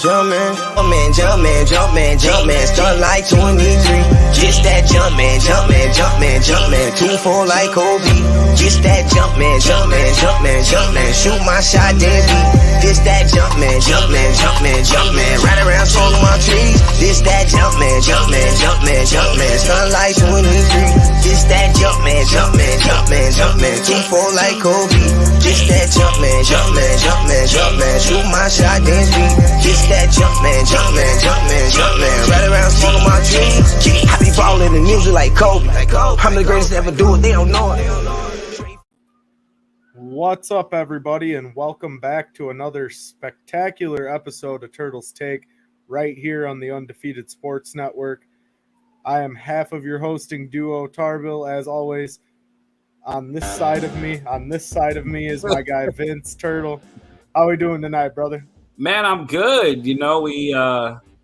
Jumpman, start like 23. Just that jumpman, 2-4 like Kobe. Just that jumpman, shoot my shot, then beat. This that jumpman, right around swung my trees. This that jumpman, start like 23. This that jumpman, 2-4 like Kobe. Just that jumpman, shoot my shot, then beat. Just that jumpman, right around swung my trees. I be ballin' in music like Kobe. I'm the greatest to ever do it, they don't know it. What's up, everybody, and welcome back to another spectacular episode of Turtles Take right here on the Undefeated Sports Network. I am half of your hosting duo, Tarbill, as always. On this side of me is my guy, Vince Turtle. How are we doing tonight, brother? Man, I'm good. You know, we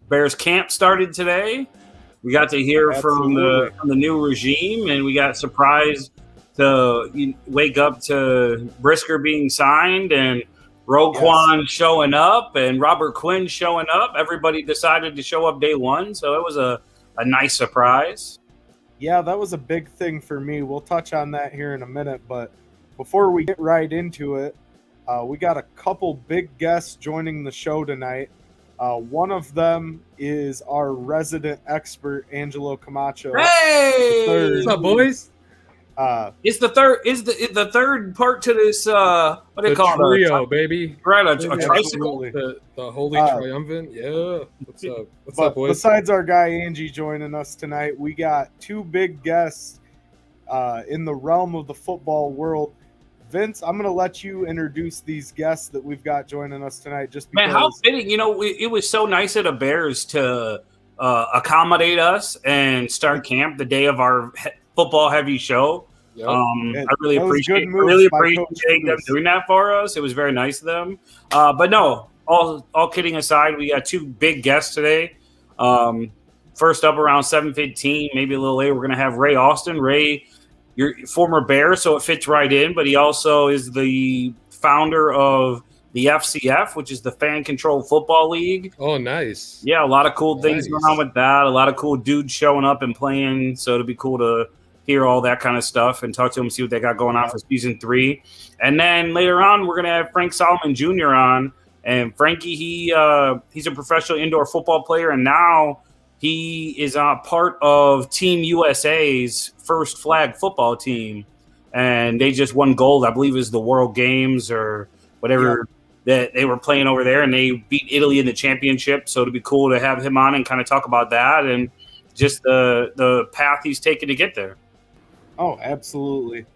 Bears camp started today. We got to hear from the new regime, and we got surprised to wake up to Brisker being signed and Roquan showing up and Robert Quinn showing up. Everybody decided to show up day one, so it was a nice surprise. Yeah, that was a big thing for me. We'll touch on that here in a minute, but before we get right into it, we got a couple big guests joining the show tonight. One of them is our resident expert, Angelo Camacho. Hey, what's up, boys? It's the third part to this. What do they call it? Trio, baby. Right, a tricycle. The holy triumphant. Yeah. What's up? What's up, boys? Besides our guy Angie joining us tonight, we got two big guests in the realm of the football world. Vince, I'm going to let you introduce these guests that we've got joining us tonight. Just because. Man, how fitting. It was so nice of the Bears to accommodate us and start camp the day of our football-heavy show. Yep. I really appreciate them doing that for us. It was very nice of them. But no, all kidding aside, we got two big guests today. First up around 7:15, maybe a little later, we're going to have Ray Austin. Ray, your former Bear, so it fits right in, but he also is the founder of the FCF, which is the Fan Controlled Football League. Oh, nice. Yeah, a lot of cool things going on with that. A lot of cool dudes showing up and playing, so it'll be cool to hear all that kind of stuff and talk to them, see what they got going on for season 3. And then later on, we're going to have Frankie Solomon Jr. on. And Frankie, he's a professional indoor football player, and now he is part of Team USA's first flag football team. And they just won gold, I believe it was the World Games or whatever that they were playing over there, and they beat Italy in the championship. So it'd be cool to have him on and kind of talk about that and just the path he's taken to get there. Oh, absolutely.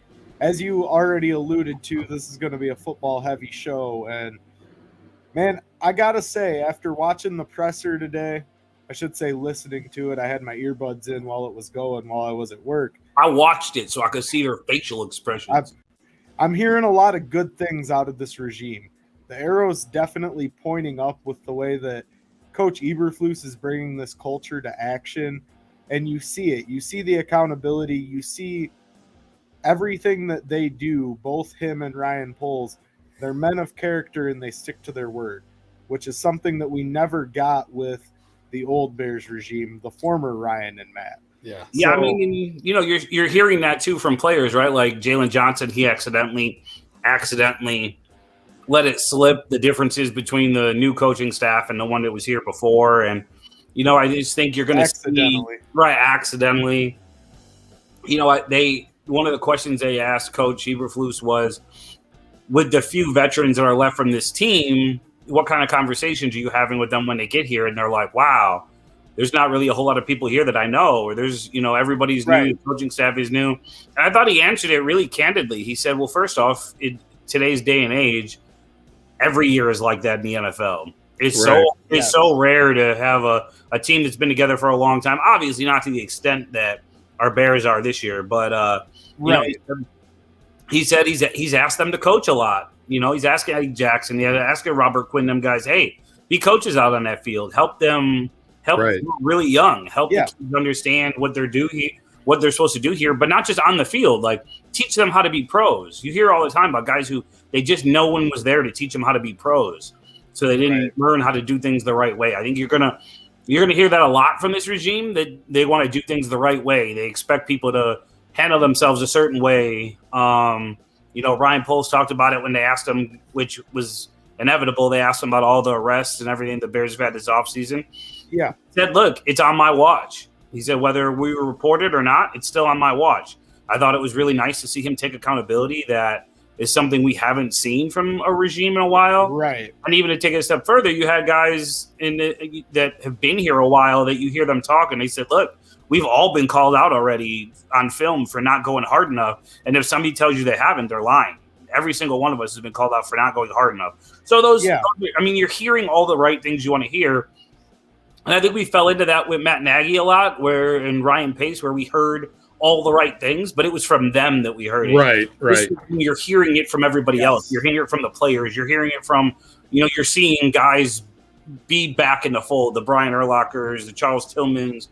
As you already alluded to, this is going to be a football-heavy show. And, man, I got to say, after watching the presser today, I should say listening to it, I had my earbuds in while it was going while I was at work. I watched it so I could see their facial expressions. I'm hearing a lot of good things out of this regime. The arrow's definitely pointing up with the way that Coach Eberflus is bringing this culture to action. And you see it. You see the accountability. You see everything that they do, both him and Ryan Poles. They're men of character and they stick to their word, which is something that we never got with the old Bears regime, the former Ryan and Matt. Yeah. Yeah, so, I mean, you're hearing that too from players, right? Like Jalen Johnson, he accidentally let it slip, the differences between the new coaching staff and the one that was here before. And I just think you're going to see accidentally. One of the questions they asked Coach Eberflus was, with the few veterans that are left from this team, what kind of conversations are you having with them when they get here? And they're like, wow, there's not really a whole lot of people here that I know, or there's, everybody's new, the coaching staff is new. And I thought he answered it really candidly. He said, well, first off, in today's day and age, every year is like that in the NFL. It's so rare to have a team that's been together for a long time. Obviously, not to the extent that our Bears are this year, but he said he's asked them to coach a lot. He's asking Eddie Jackson, he's asking Robert Quinn, them guys, hey, be coaches out on that field. Help them really young. Help the kids understand what they're supposed to do here, but not just on the field. Like, teach them how to be pros. You hear all the time about guys who they just no one was there to teach them how to be pros. So they didn't learn how to do things the right way. I think you're gonna hear that a lot from this regime, that they want to do things the right way. They expect people to handle themselves a certain way. Ryan Poles talked about it when they asked him, which was inevitable. They asked him about all the arrests and everything the Bears have had this offseason. Yeah. He said, look, it's on my watch. He said, whether we were reported or not, it's still on my watch. I thought it was really nice to see him take accountability. That is something we haven't seen from a regime in a while. Right. And even to take it a step further, you had guys that have been here a while that you hear them talk, and they said, look, we've all been called out already on film for not going hard enough. And if somebody tells you they haven't, they're lying. Every single one of us has been called out for not going hard enough. So you're hearing all the right things you want to hear. And I think we fell into that with Matt Nagy a lot, and Ryan Pace, where we heard all the right things, but it was from them that we heard it. Right. You're hearing it from everybody else. You're hearing it from the players. You're hearing it from, you're seeing guys be back in the fold, the Brian Urlachers, the Charles Tillmans,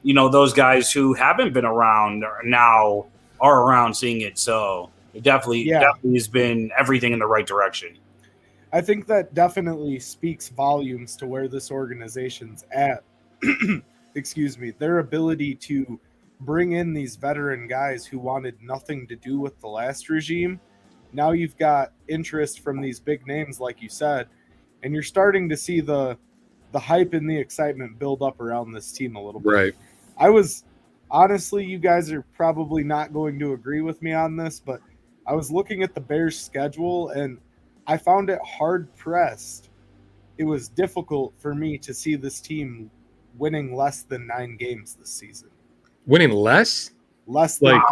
those guys who haven't been around now are around seeing it. So it definitely has been everything in the right direction. I think that definitely speaks volumes to where this organization's at. Excuse me. Their ability to bring in these veteran guys who wanted nothing to do with the last regime. Now you've got interest from these big names, like you said, and you're starting to see the hype and the excitement build up around this team a little bit. Right. Honestly, you guys are probably not going to agree with me on this, but I was looking at the Bears' schedule and I found it hard pressed. It was difficult for me to see this team winning less than 9 games this season. Winning less? Less than 9 games.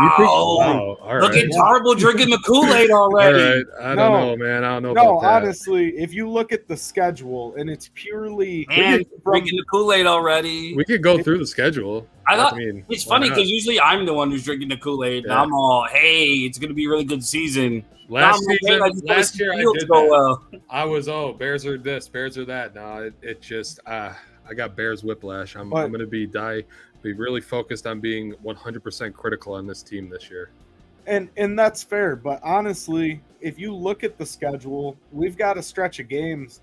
You think? All right. at Tarbill drinking the Kool-Aid already. All right. I don't know, man. I don't know No, about that. honestly, if you look at the schedule and it's purely drinking the Kool-Aid already. We could go through the schedule. It's funny because usually I'm the one who's drinking the Kool-Aid, and I'm all, hey, it's going to be a really good season. Last year I did that. Well. I was, Bears are this, Bears are that. No, it just I got Bears whiplash. I'm going to be really focused on being 100% critical on this team this year. And that's fair, but honestly, if you look at the schedule, we've got a stretch of games,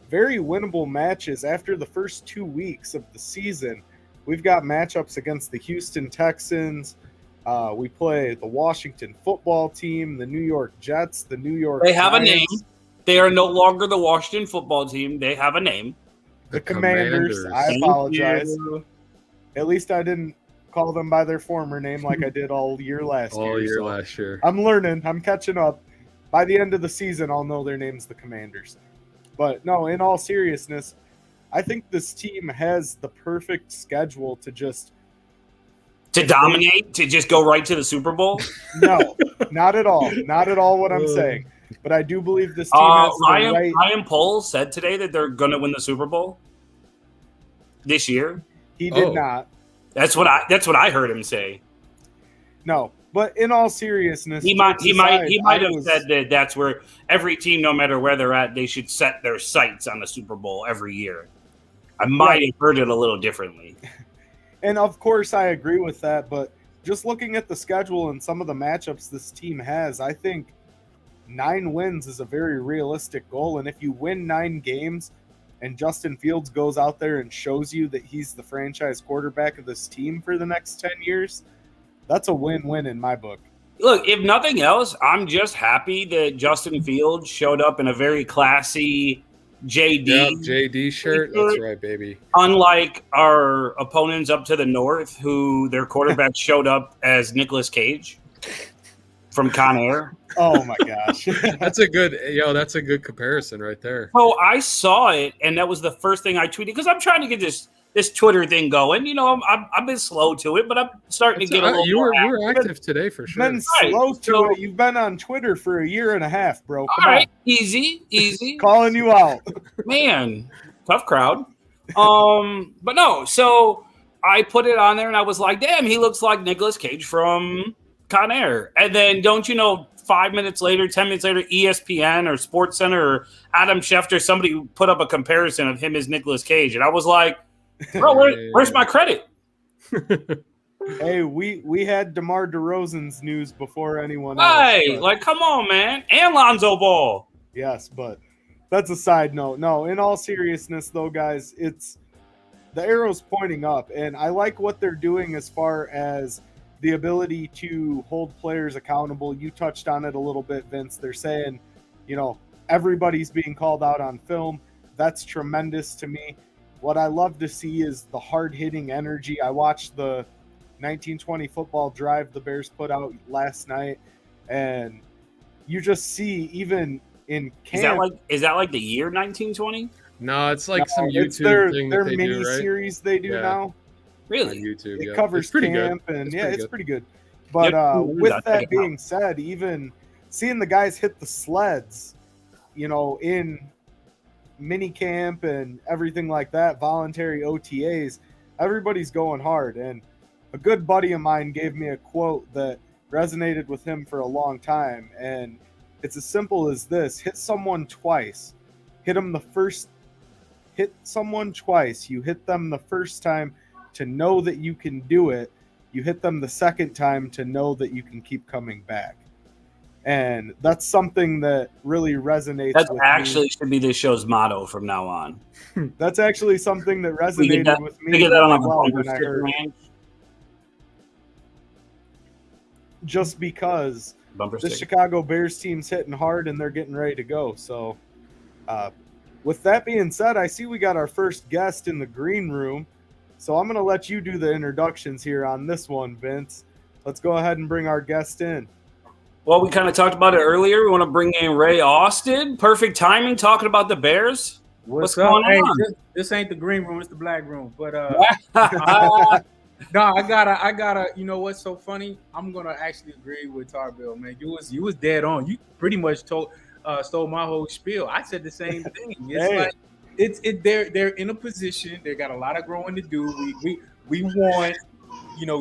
very winnable matches after the first 2 weeks of the season. We've got matchups against the Houston Texans. We play the Washington football team, the New York Jets, the New York They have Giants, a name. They are no longer the Washington football team. They have a name. The Commanders. I apologize. At least I didn't call them by their former name like I did all year last year. Last year. I'm learning. I'm catching up. By the end of the season, I'll know their name's the Commanders. But no, in all seriousness, I think this team has the perfect schedule to dominate, to just go right to the Super Bowl? No, not at all. Not at all what I'm saying. But I do believe this team has Ryan Poles said today that they're going to win the Super Bowl this year. He did not. That's what I heard him say. No, but in all seriousness, he might have said that that's where every team, no matter where they're at, they should set their sights on the Super Bowl every year. I might have heard it a little differently. And of course, I agree with that. But just looking at the schedule and some of the matchups this team has, I think 9 wins is a very realistic goal. And if you win 9 games and Justin Fields goes out there and shows you that he's the franchise quarterback of this team for the next 10 years, that's a win-win in my book. Look, if nothing else, I'm just happy that Justin Fields showed up in a very classy JD shirt. That's right, baby. Unlike our opponents up to the north, who their quarterback showed up as Nicolas Cage from Con Air. Oh my gosh. That's a good comparison right there. Oh, I saw it, and that was the first thing I tweeted because I'm trying to get this Twitter thing going. You know, I've been slow to it, but I'm starting to get a little you more were active today for sure. Been slow to it. You've been on Twitter for a year and a half, bro. Come on. Easy. Calling you out. Man, tough crowd. But no, so I put it on there, and I was like, damn, he looks like Nicolas Cage from Con Air. And then, don't you know, 5 minutes later, 10 minutes later, ESPN or SportsCenter or Adam Schefter, somebody put up a comparison of him as Nicolas Cage. And I was like, bro, where's my credit? Hey, we had DeMar DeRozan's news before anyone else. Hey, like, come on, man. And Lonzo Ball. Yes, but that's a side note. No, in all seriousness, though, guys, it's the arrow's pointing up, and I like what they're doing as far as the ability to hold players accountable. You touched on it a little bit, Vince. They're saying, everybody's being called out on film. That's tremendous to me. What I love to see is the hard-hitting energy. I watched the 1920 football drive the Bears put out last night, and you just see even in camp. Is that like the year 1920? No, it's like some YouTube thing their that they mini do, right? series they do now. Really? On YouTube, it covers camp, and it's pretty good. But with that being said, even seeing the guys hit the sleds, in mini camp and everything like that, voluntary OTAs, everybody's going hard. And a good buddy of mine gave me a quote that resonated with him for a long time, and it's as simple as this: hit someone twice. Hit someone twice. You hit them the first time to know that you can do it. You hit them the second time to know that you can keep coming back. And that's something that really resonates with me. Should be this show's motto from now on. That's actually something that resonated with me. Get that on when I heard. Just because the Chicago Bears team's hitting hard and they're getting ready to go. So with that being said, I see we got our first guest in the green room. So I'm going to let you do the introductions here on this one, Vince. Let's go ahead and bring our guest in. Well, we kind of talked about it earlier. We want to bring in Ray Austin. Perfect timing talking about the Bears. What's going on? This ain't the green room, it's the black room. But no, I gotta. You know what's so funny? I'm gonna actually agree with Tarbill, man. You was dead on. You pretty much stole my whole spiel. I said the same thing. It's like they're in a position. They got a lot of growing to do. We want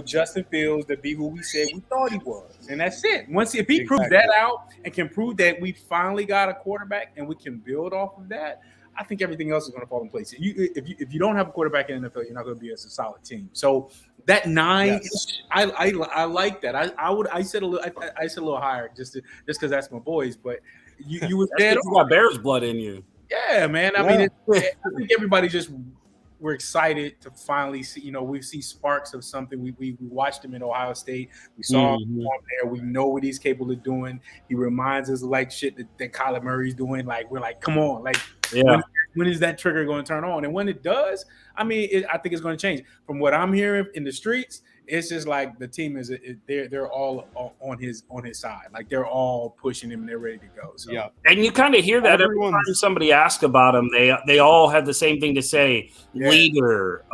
Justin Fields to be who we said we thought he was, and that's it. If he proves that out and can prove that we finally got a quarterback and we can build off of that, I think everything else is going to fall in place. If you don't have a quarterback in the NFL, you're not going to be a solid team. So that 9, yes. I like that. I said a little higher just because that's my boys. But you was dead. You got Bears blood in you. Yeah, man. I mean, I think everybody we're excited to finally see. We see sparks of something. We watched him in Ohio State. We saw him there. We know what he's capable of doing. He reminds us of like shit that Kyler Murray's doing. Like we're like, come on, like when is that trigger going to turn on? And when it does, I mean, I think it's going to change. From what I'm hearing in the streets, it's just like the team they're all on his side. Like they're all pushing him and they're ready to go. So. Yeah, and you kind of hear that every time somebody asks about him. They all have the same thing to say. Yeah. Leader,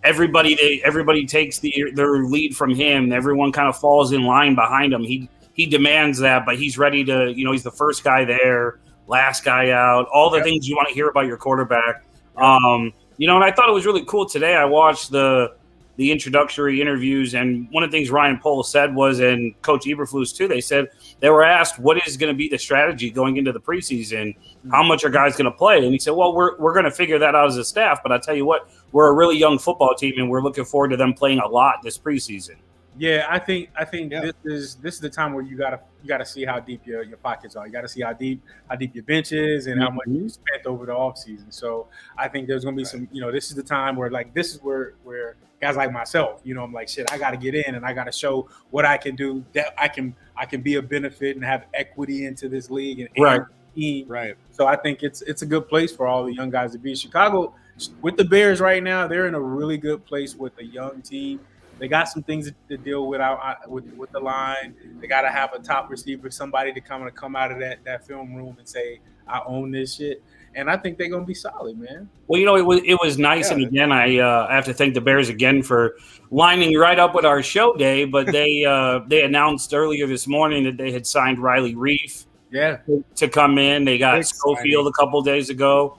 everybody takes their lead from him. Everyone kind of falls in line behind him. He demands that, but he's ready to. He's the first guy there, last guy out. All the things you want to hear about your quarterback. And I thought it was really cool today. I watched the introductory interviews, and one of the things Ryan Poles said was, and Coach Eberflus too, they were asked what is going to be the strategy going into the preseason, how much are guys going to play, and he said, well, we're going to figure that out as a staff, but I tell you what, we're a really young football team, and we're looking forward to them playing a lot this preseason. Yeah, I think this is the time where you gotta see how deep your pockets are. You gotta see how deep your bench is and how much you spent over the offseason. So I think there's gonna be some. This is the time where this is where guys like myself, I'm like, shit, I got to get in and I got to show what I can do, that I can be a benefit and have equity into this league and team. Right. So I think it's a good place for all the young guys to be. Chicago, with the Bears right now, they're in a really good place with a young team. They got some things to deal with with the line. They got to have a top receiver, somebody to come out of that film room and say, I own this shit. And I think they're going to be solid, man. Well, it was nice. Yeah. And again, I have to thank the Bears again for lining right up with our show day. But they announced earlier this morning that they had signed Riley Reif to come in. They got Schofield a couple days ago.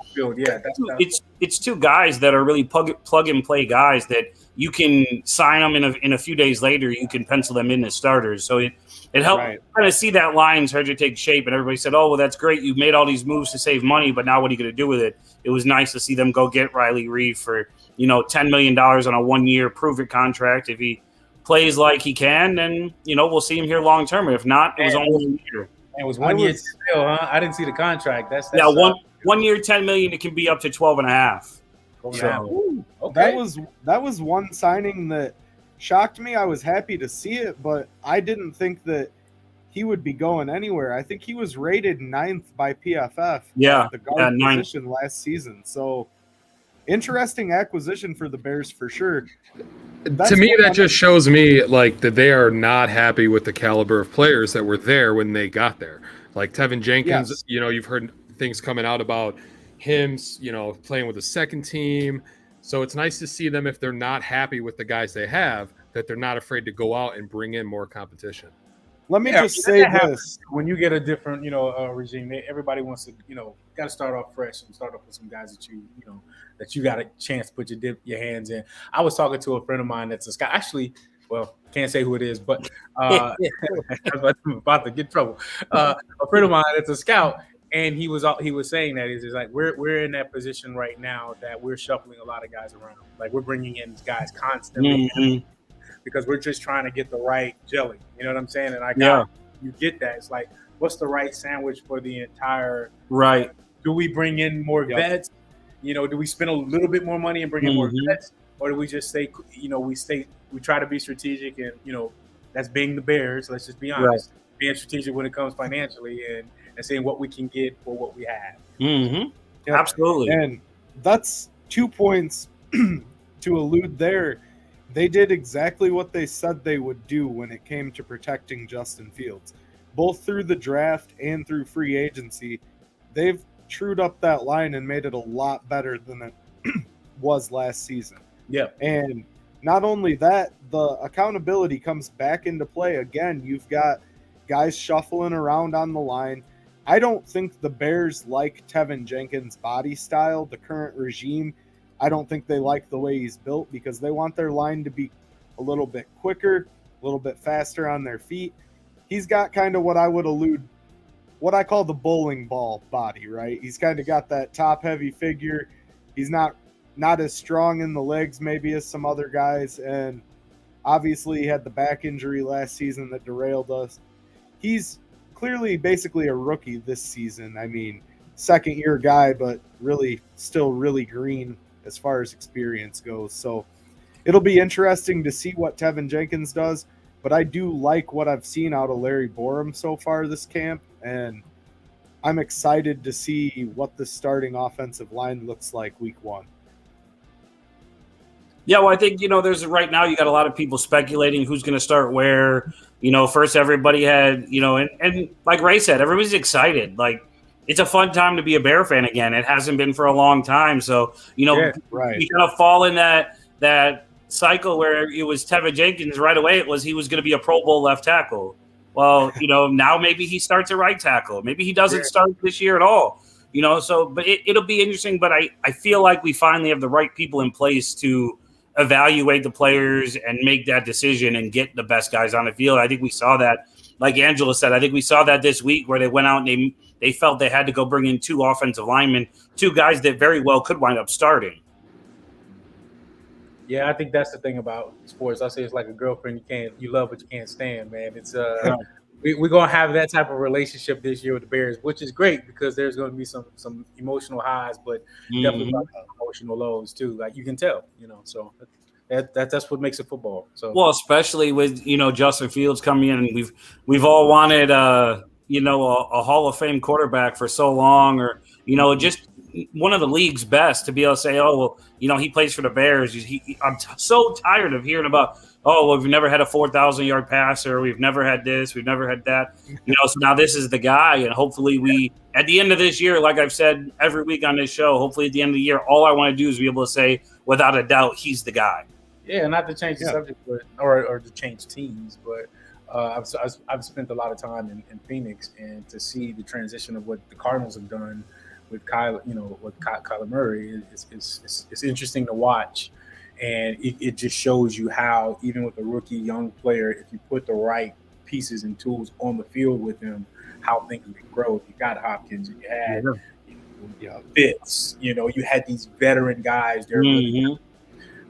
It's two guys that are really plug and play guys that you can sign them in a few days later. You can pencil them in as starters. So it helped kind of see that line start to take shape, and everybody said, oh, well, that's great. You've made all these moves to save money, but now what are you going to do with it? It was nice to see them go get Riley Reif for, $10 million on a 1-year prove-it contract. If he plays like he can, then, we'll see him here long-term. If not, it was only a year. It was 1 year still, huh? I didn't see the contract. That's 1 year, $10 million. It can be up to 12.5. So, okay. That was one signing that shocked me. I was happy to see it, but I didn't think that he would be going anywhere. I think he was rated 9th by PFF. The guard position last season. So interesting acquisition for the Bears for sure. To me, that just shows me like that they are not happy with the caliber of players that were there when they got there. Like Tevin Jenkins, you've heard things coming out about him, playing with the second team. So it's nice to see them, if they're not happy with the guys they have, that they're not afraid to go out and bring in more competition. Let me just say this. When you get a different, regime, everybody wants to, got to start off fresh and start off with some guys that you got a chance to put your hands in. I was talking to a friend of mine that's a scout. Actually, well, can't say who it is, but I'm about to get in trouble. A friend of mine that's a scout, and he was saying that he's like, we're in that position right now that we're shuffling a lot of guys around. Like we're bringing in guys constantly because we're just trying to get the right jelly. You know what I'm saying? And you get that. It's like, what's the right sandwich for the entire? Right. Do we bring in more vets? Do we spend a little bit more money and bring in more vets, or do we just say, we try to be strategic and that's being the Bears. Let's just be honest, being strategic when it comes financially and seeing what we can get for what we have. Absolutely. And that's 2 points to allude there. They did exactly what they said they would do when it came to protecting Justin Fields, both through the draft and through free agency. They've trued up that line and made it a lot better than it was last season. Yeah. And not only that, the accountability comes back into play again. You've got guys shuffling around on the line. I don't think the Bears like Tevin Jenkins' body style, the current regime. I don't think they like the way he's built because they want their line to be a little bit quicker, a little bit faster on their feet. He's got kind of what I call the bowling ball body, right? He's kind of got that top-heavy figure. He's not as strong in the legs maybe as some other guys, and obviously he had the back injury last season that derailed us. He's clearly basically a rookie this season. I mean, second-year guy, but really still really green as far as experience goes. So it'll be interesting to see what Tevin Jenkins does, but I do like what I've seen out of Larry Borum so far this camp, and I'm excited to see what the starting offensive line looks like week 1. Yeah, well, I think, there's right now you got a lot of people speculating who's going to start where. First everybody had, and like Ray said, everybody's excited. Like, it's a fun time to be a Bear fan again. It hasn't been for a long time. So, you kind of fall in that cycle where it was Tevin Jenkins right away. He was going to be a Pro Bowl left tackle. Well, now maybe he starts at right tackle. Maybe he doesn't start this year at all. But it'll be interesting. But I feel like we finally have the right people in place to evaluate the players and make that decision and get the best guys on the field. I think we saw that, like Angela said, I think we saw that this week where they went out and they felt they had to go bring in 2 offensive linemen, 2 guys that very well could wind up starting. Yeah, I think that's the thing about sports. I say it's like a girlfriend you love but you can't stand, man. It's we're gonna have that type of relationship this year with the Bears, which is great because there's gonna be some emotional highs, but definitely emotional lows too. Like you can tell, So that's what makes it football. So especially with Justin Fields coming in, and we've all wanted a Hall of Fame quarterback for so long, or just one of the league's best to be able to say, he plays for the Bears. I'm so tired of hearing about, we've never had a 4,000-yard passer. We've never had this. We've never had that. So now this is the guy. And hopefully at the end of this year, like I've said every week on this show, hopefully at the end of the year, all I want to do is be able to say, without a doubt, he's the guy. Yeah, not to change the subject, but or to change teams, but I've spent a lot of time in Phoenix, and to see the transition of what the Cardinals have done with Kyler Murray it's interesting to watch, and it just shows you how even with a rookie young player, if you put the right pieces and tools on the field with him, how things can grow. If you got Hopkins, and you had Fitz, you had these veteran guys there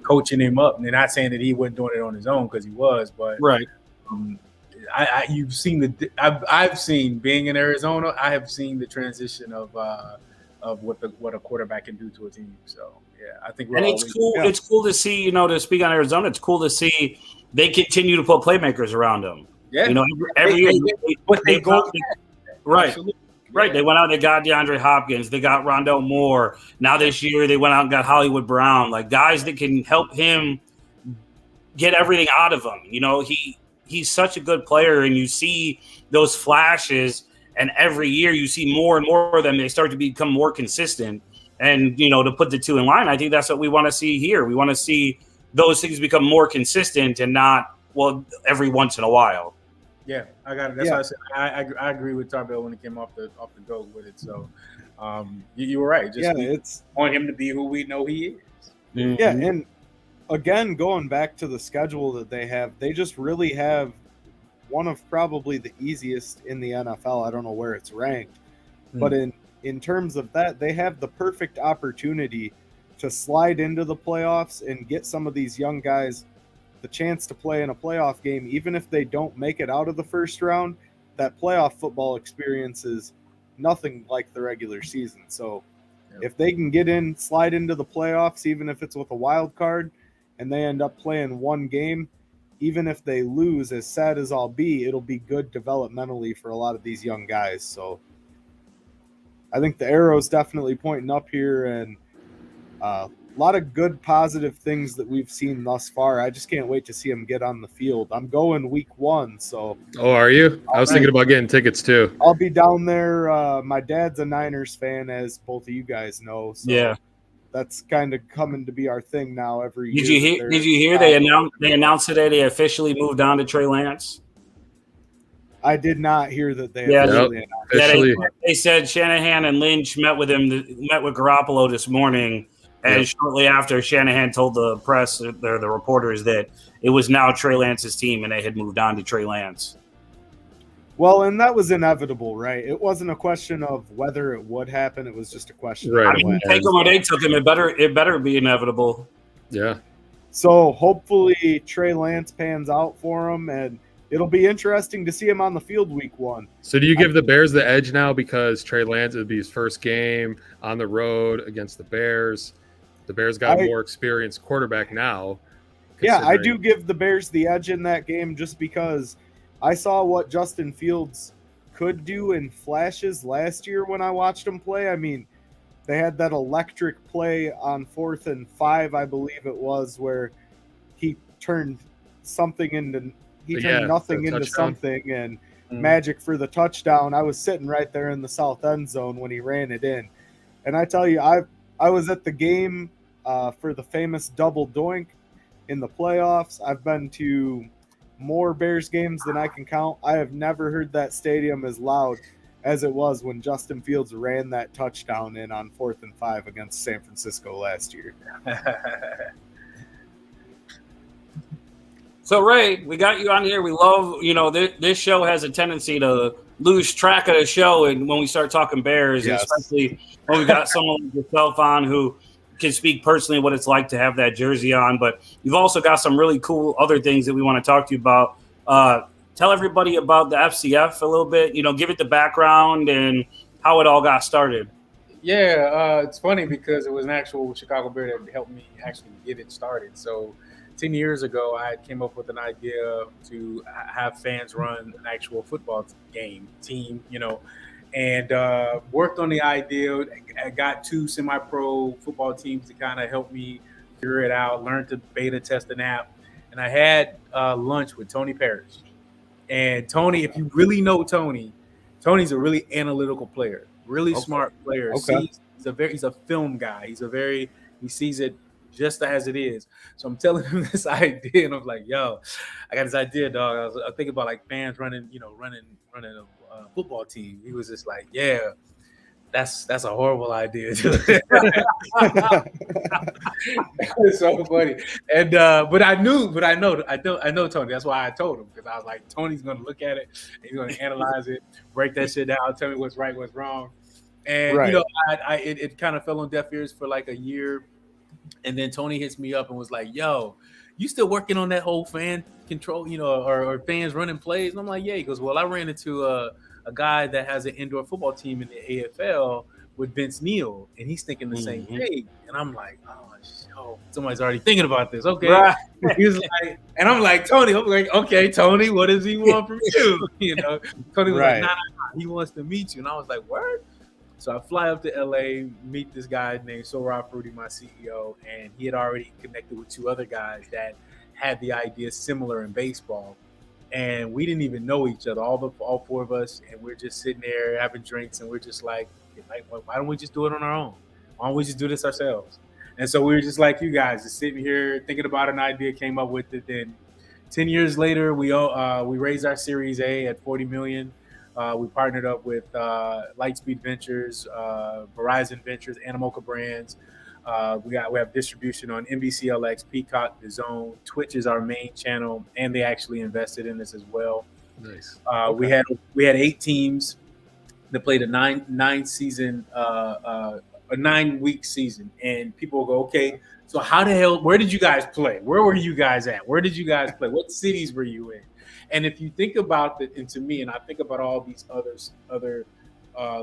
coaching him up. And they're not saying that he wasn't doing it on his own because he was, but you've seen I've seen being in Arizona. I have seen the transition of what a quarterback can do to a team. So yeah, I think it's cool. Yeah. It's cool to see. To speak on Arizona, it's cool to see they continue to put playmakers around them. Yeah, every year they go right. Absolutely. Right, they went out and they got DeAndre Hopkins. They got Rondell Moore. Now this year they went out and got Hollywood Brown, like guys that can help him get everything out of him. He's such a good player, and you see those flashes, and every year you see more and more of them. They start to become more consistent, and to put the two in line, I think that's what we want to see here. We want to see those things become more consistent and not every once in a while. Yeah, I got it. That's why I said I agree with Tarbill when he came off the go with it. So you were right. It's want him to be who we know he is. Mm-hmm. Yeah, and again, going back to the schedule that they just really have one of probably the easiest in the NFL. I don't know where it's ranked, but in terms of that, they have the perfect opportunity to slide into the playoffs and get some of these young guys the chance to play in a playoff game. Even if they don't make it out of the first round, that playoff football experience is nothing like the regular season. So if they can slide into the playoffs, even if it's with a wild card, and they end up playing one game, even if they lose, as sad as I'll be, it'll be good developmentally for a lot of these young guys. So I think the arrow's definitely pointing up here, and a lot of good positive things that we've seen thus far. I just can't wait to see them get on the field. I'm going week 1, so. Oh, are you? I was thinking about getting tickets too. I'll be down there. My dad's a Niners fan, as both of you guys know. So yeah, that's kind of coming to be our thing now every year. Did you hear they announced today they officially moved on to Trey Lance? I did not hear that they officially announced. Yeah, they said Shanahan and Lynch met with Garoppolo this morning. And shortly after, Shanahan told the press, the reporters, that it was now Trey Lance's team and they had moved on to Trey Lance. Well, and that was inevitable, right? It wasn't a question of whether it would happen. It was just a question of when. Take them or they took him. It better be inevitable. Yeah. So hopefully Trey Lance pans out for him, and it'll be interesting to see him on the field week 1. So do you give the Bears the edge now because Trey Lance would be his first game on the road against the Bears? The Bears got a more experienced quarterback now. Yeah, I do give the Bears the edge in that game just because I saw what Justin Fields could do in flashes last year when I watched him play. I mean, they had that electric play on 4th and 5, I believe it was, where he turned nothing into something and magic for the touchdown. I was sitting right there in the south end zone when he ran it in. And I tell you, I was at the game for the famous double doink in the playoffs. I've been to more Bears games than I can count. I have never heard that stadium as loud as it was when Justin Fields ran that touchdown in on 4th and 5 against San Francisco last year. So, Ray, we got you on here. We love, this show has a tendency to lose track of the show and when we start talking Bears, especially when we got someone like yourself on who can speak personally what it's like to have that jersey on. But you've also got some really cool other things that we want to talk to you about. Tell everybody about the FCF a little bit, give it the background and how it all got started. Yeah, it's funny because it was an actual Chicago Bear that helped me actually get it started. So 10 years ago, I came up with an idea to have fans run an actual football team, and worked on the idea. I got 2 semi-pro football teams to kind of help me figure it out, learn to beta test an app. And I had lunch with Tony Parrish. And Tony, if you really know Tony, Tony's a really analytical player, really smart player. Okay. He's a film guy. He sees it just as it is. So I'm telling him this idea, and I'm like, "Yo, I got this idea, dog." I was thinking about like fans running a football team. He was just like, "Yeah, that's a horrible idea." It's so funny. And but I know Tony. That's why I told him, because I was like, Tony's gonna look at it, he's gonna analyze it, break that shit down, tell me what's right, what's wrong. And it kind of fell on deaf ears for like a year. And then Tony hits me up and was like, yo, you still working on that whole fan control, or fans running plays? And I'm like, yeah. He goes, well, I ran into a guy that has an indoor football team in the AFL with Vince Neil, and he's thinking the same thing. And I'm like, oh, somebody's already thinking about this. Okay. Right. He was like, and I'm like, Tony, I'm like, okay, Tony, what does he want from you? Tony was like, nah, he wants to meet you. And I was like, word? So I fly up to LA, meet this guy named Sohrab Fruity, my CEO, and he had already connected with 2 other guys that had the idea similar in baseball. And we didn't even know each other, all 4 of us, and we're just sitting there having drinks, and we're just like, why don't we just do it on our own? Why don't we just do this ourselves? And so we were just like you guys, just sitting here thinking about an idea, came up with it. Then 10 years later, we raised our Series A at $40 million. We partnered up with Lightspeed Ventures, Verizon Ventures, Animoca Brands. We have distribution on NBCLX, Peacock, DAZN. Twitch is our main channel, and they actually invested in this as well. Nice. Okay. We had 8 teams that played a 9-week season, and people will go, okay, so how the hell? Where did you guys play? Where were you guys at? Where did you guys play? What cities were you in? And if you think about it, and to me, and I think about all these other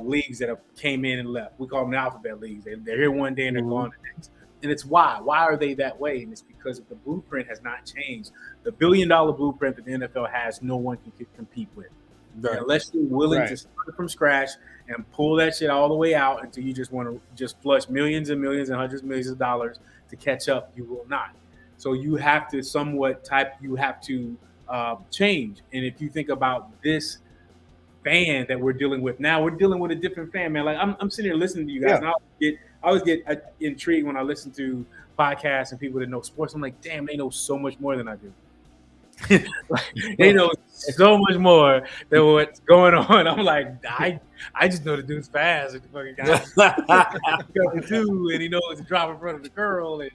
leagues that have came in and left, we call them the alphabet leagues. They're here one day and they're gone the next. And it's why are they that way? And it's because the blueprint has not changed. The $1 billion blueprint that the NFL has, no one can compete with. Right. Unless you're willing to start from scratch and pull that shit all the way out until you just want to just flush millions and millions and hundreds of millions of dollars to catch up, you will not. So you have to change. And if you think about this fan that we're dealing with now, we're dealing with a different fan, man. Like I'm sitting here listening to you guys, and I always get intrigued when I listen to podcasts and people that know sports. I'm like, damn, they know so much more than I do. They know so much more than what's going on. I'm like, I just know the dude's fast, and the fucking guy too, and he knows to drop in front of the girl, and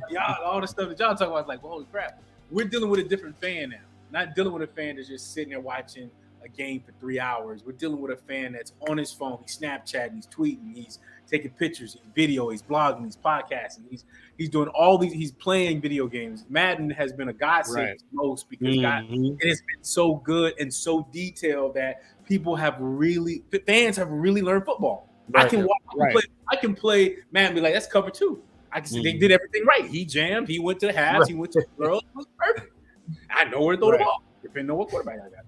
y'all, all the stuff that y'all talk about. Is like, well, holy crap, we're dealing with a different fan now. Not dealing with a fan that's just sitting there watching a game for 3 hours. We're dealing with a fan that's on his phone. He's Snapchatting, he's tweeting, he's taking pictures, he's video, he's blogging, he's podcasting, he's doing all these. He's playing video games. Madden has been a godsend to most because it has been so good and so detailed that fans have really learned football. Right. I can play Madden, be like, that's cover 2. I can see they did everything right. He jammed, he went to the halves, he went to the girl. It was perfect. I know where to throw the ball, depending on what quarterback I got.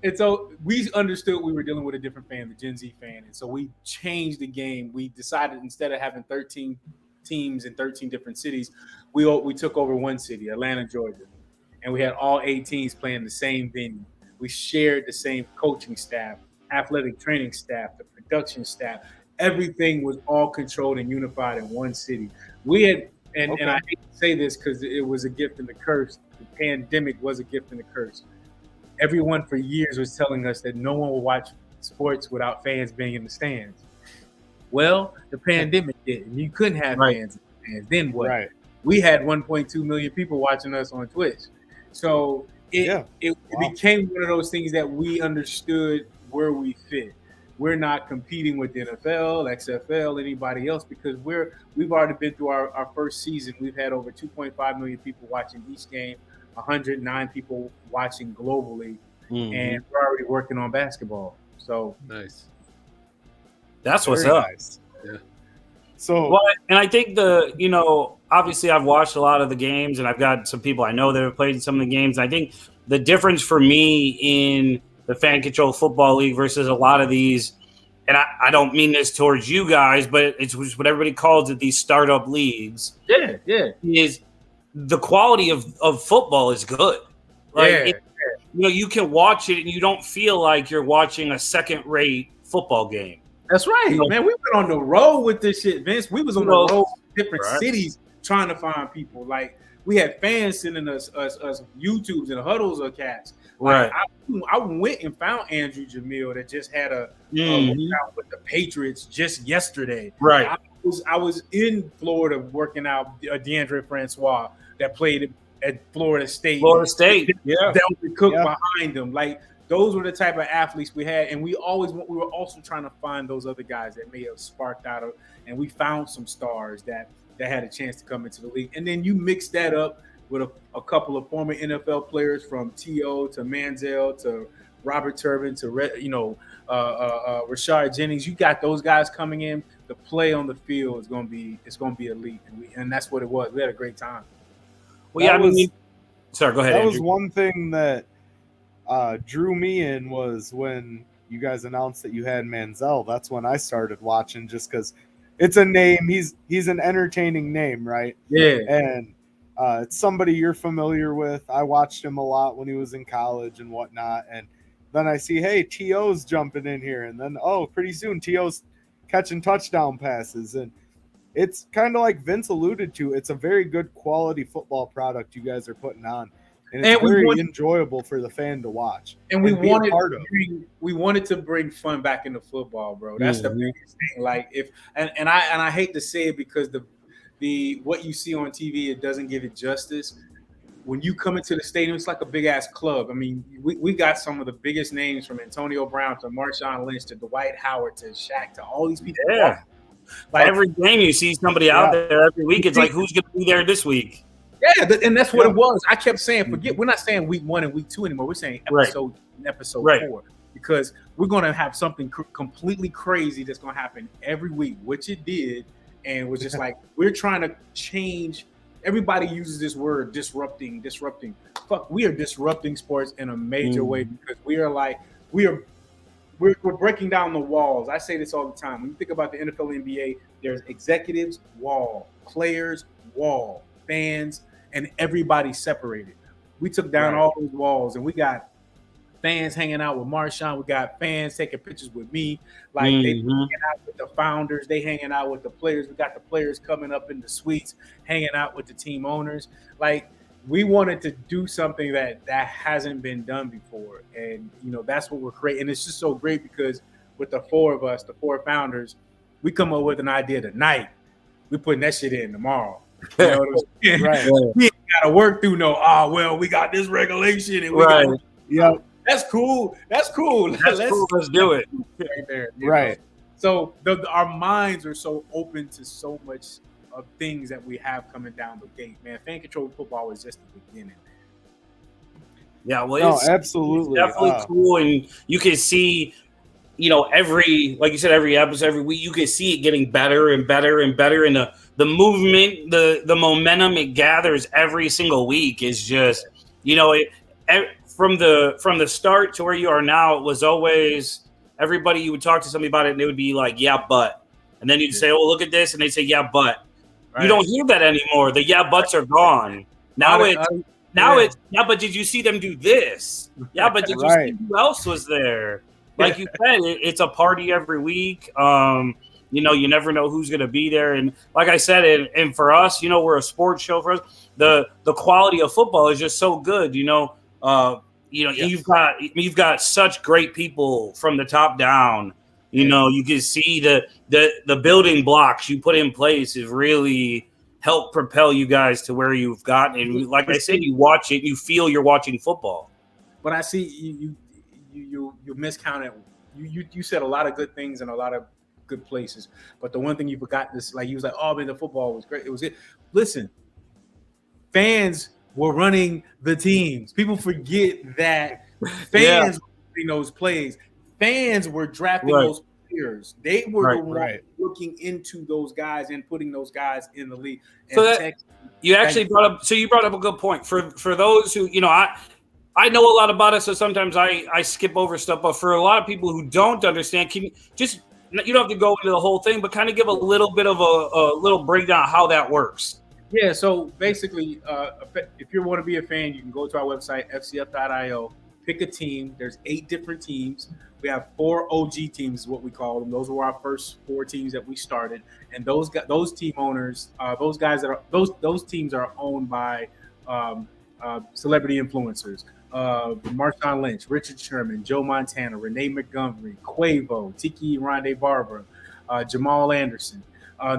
And so we understood we were dealing with a different fan, the Gen Z fan. And so we changed the game. We decided instead of having 13 teams in 13 different cities, we took over one city, Atlanta, Georgia. And we had all 8 teams playing the same venue. We shared the same coaching staff, athletic training staff, the production staff. Everything was all controlled and unified in one city. We had, and I hate to say this because it was a gift and a curse. The pandemic was a gift and a curse. Everyone for years was telling us that no one will watch sports without fans being in the stands. Well, the pandemic did, and you couldn't have fans in the stands. Then what? Right. We had 1.2 million people watching us on Twitch. So it became one of those things that we understood where we fit. We're not competing with the NFL, XFL, anybody else, because we've already been through our first season. We've had over 2.5 million people watching each game, 109 people watching globally, and we're already working on basketball. So nice. That's what's up. Nice. Yeah. So, and I think obviously I've watched a lot of the games, and I've got some people I know that have played in some of the games. And I think the difference for me in the fan control football league versus a lot of these, and I don't mean this towards you guys, but it's what everybody calls it, these startup leagues. Yeah. Is the quality of football is good. Like, you can watch it and you don't feel like you're watching a second-rate football game. That's right, man. We went on the road with this shit, Vince. We was on the road in different cities trying to find people. Like, we had fans sending us YouTubes and huddles of cats. Like, I went and found Andrew Jamil that just had a workout with the Patriots just yesterday. Right. I was in Florida working out DeAndre Francois that played at Florida State. That was the cook behind him. Like, those were the type of athletes we had, and we were also trying to find those other guys that may have sparked out of, and we found some stars that had a chance to come into the league. And then you mix that up with a couple of former NFL players, from T.O. to Manziel to Robert Turbin to Rashard Jennings. You got those guys coming in. The play on the field is going to be elite, and that's what it was. We had a great time. Well, yeah, sorry, go ahead. That Andrew. was one thing that drew me in, was when you guys announced that you had Manziel. That's when I started watching, just because it's a name. He's an entertaining name, right? Yeah. And it's somebody you're familiar with. I watched him a lot when he was in college and whatnot. And then I see, hey, T.O.'s jumping in here. And then, pretty soon T.O.'s catching touchdown passes. And it's kind of like Vince alluded to. It's a very good quality football product you guys are putting on. And it's very enjoyable for the fan to watch. And we wanted to bring fun back into football, bro. That's the biggest thing. Like, and I hate to say it, because the what you see on TV, it doesn't give it justice. When you come into the stadium, it's like a big ass club. I mean, we got some of the biggest names, from Antonio Brown to Marshawn Lynch to Dwight Howard to Shaq to all these people. Yeah. Like, every game you see somebody out there every week. It's like, who's going to be there this week? Yeah, and that's what it was. I kept saying, we're not saying week 1 and week 2 anymore. We're saying episode 4, because we're going to have something completely crazy that's going to happen every week, which it did. And it was just like, we're trying to change. Everybody uses this word, disrupting. Fuck, we are disrupting sports in a major way, because we're breaking down the walls. I say this all the time. When you think about the NFL, NBA, there's executives, wall, players, wall, fans, and everybody separated. We took down all those walls, and we got fans hanging out with Marshawn. We got fans taking pictures with me. Like, they hanging out with the founders. They hanging out with the players. We got the players coming up in the suites, hanging out with the team owners. Like, we wanted to do something that hasn't been done before. And, that's what we're creating. And it's just so great, because with the 4 of us, the 4 founders, we come up with an idea tonight. We're putting that shit in tomorrow. You know what I'm saying? Right. We ain't got to work through we got this regulation, and we got, that's cool. That's cool. Let's do it. Right there. Right. So our minds are so open to so much of things that we have coming down the gate, man. Fan controlled football is just the beginning. Yeah, well, it's absolutely definitely cool, and you can see, like you said, every episode, every week, you can see it getting better and better and better, and the movement, the momentum it gathers every single week is just, from the start to where you are now, it was always everybody, you would talk to somebody about it and they would be like, yeah, but. And then you'd say, oh, look at this. And they'd say, yeah, but. Right. You don't hear that anymore. The yeah, buts are gone. Now it's, yeah, but did you see them do this? Yeah, but did you see who else was there? Like you said, it's a party every week. You never know who's going to be there. And like I said, and for us, we're a sports show. For us, the quality of football is just so good. You've got such great people from the top down. You can see the building blocks you put in place is really helped propel you guys to where you've gotten. And like I said, you watch it, you feel you're watching football. But I see you miscounted. You said a lot of good things in a lot of good places. But the one thing you forgot, this, like, you was like, oh man, the football was great. It was it. Listen, fans were running the teams. People forget that fans were running those plays. Fans were drafting those players. They were the ones looking into those guys and putting those guys in the league. And you actually brought up a good point. For those who, I know a lot about it, so sometimes I skip over stuff. But for a lot of people who don't understand, can you just, you don't have to go into the whole thing, but kind of give a little bit of a little breakdown of how that works. Yeah, so basically, if you want to be a fan, you can go to our website, fcf.io, pick a team. There's 8 different teams. We have 4 OG teams, is what we call them. Those were our first 4 teams that we started. And those team owners, those teams are owned by celebrity influencers. Marshawn Lynch, Richard Sherman, Joe Montana, Renee Montgomery, Quavo, Tiki Rondé Barber, Jamal Anderson.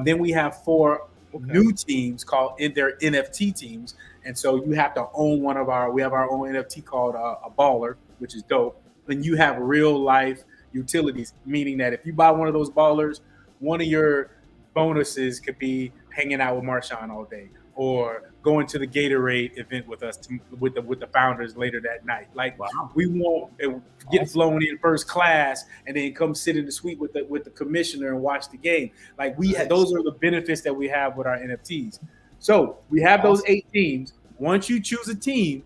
Then we have 4 new teams called their NFT teams. And so you have to own we have our own NFT called a Baller, which is dope. and you have real life utilities, meaning that if you buy one of those ballers, one of your bonuses could be hanging out with Marshawn all day, or going to the Gatorade event with us with the founders later that night. Like, we won't get flown in first class and then come sit in the suite with the commissioner and watch the game. Like, those are the benefits that we have with our NFTs. So we have those 8 teams. Once you choose a team,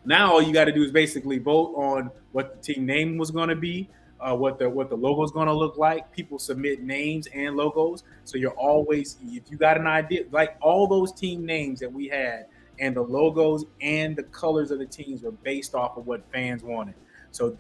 now all you got to do is basically vote on what the team name was going to be, what the logo is going to look like. People submit names and logos, so you're always, if you got an idea, like all those team names that we had, and the logos and the colors of the teams were based off of what fans wanted. So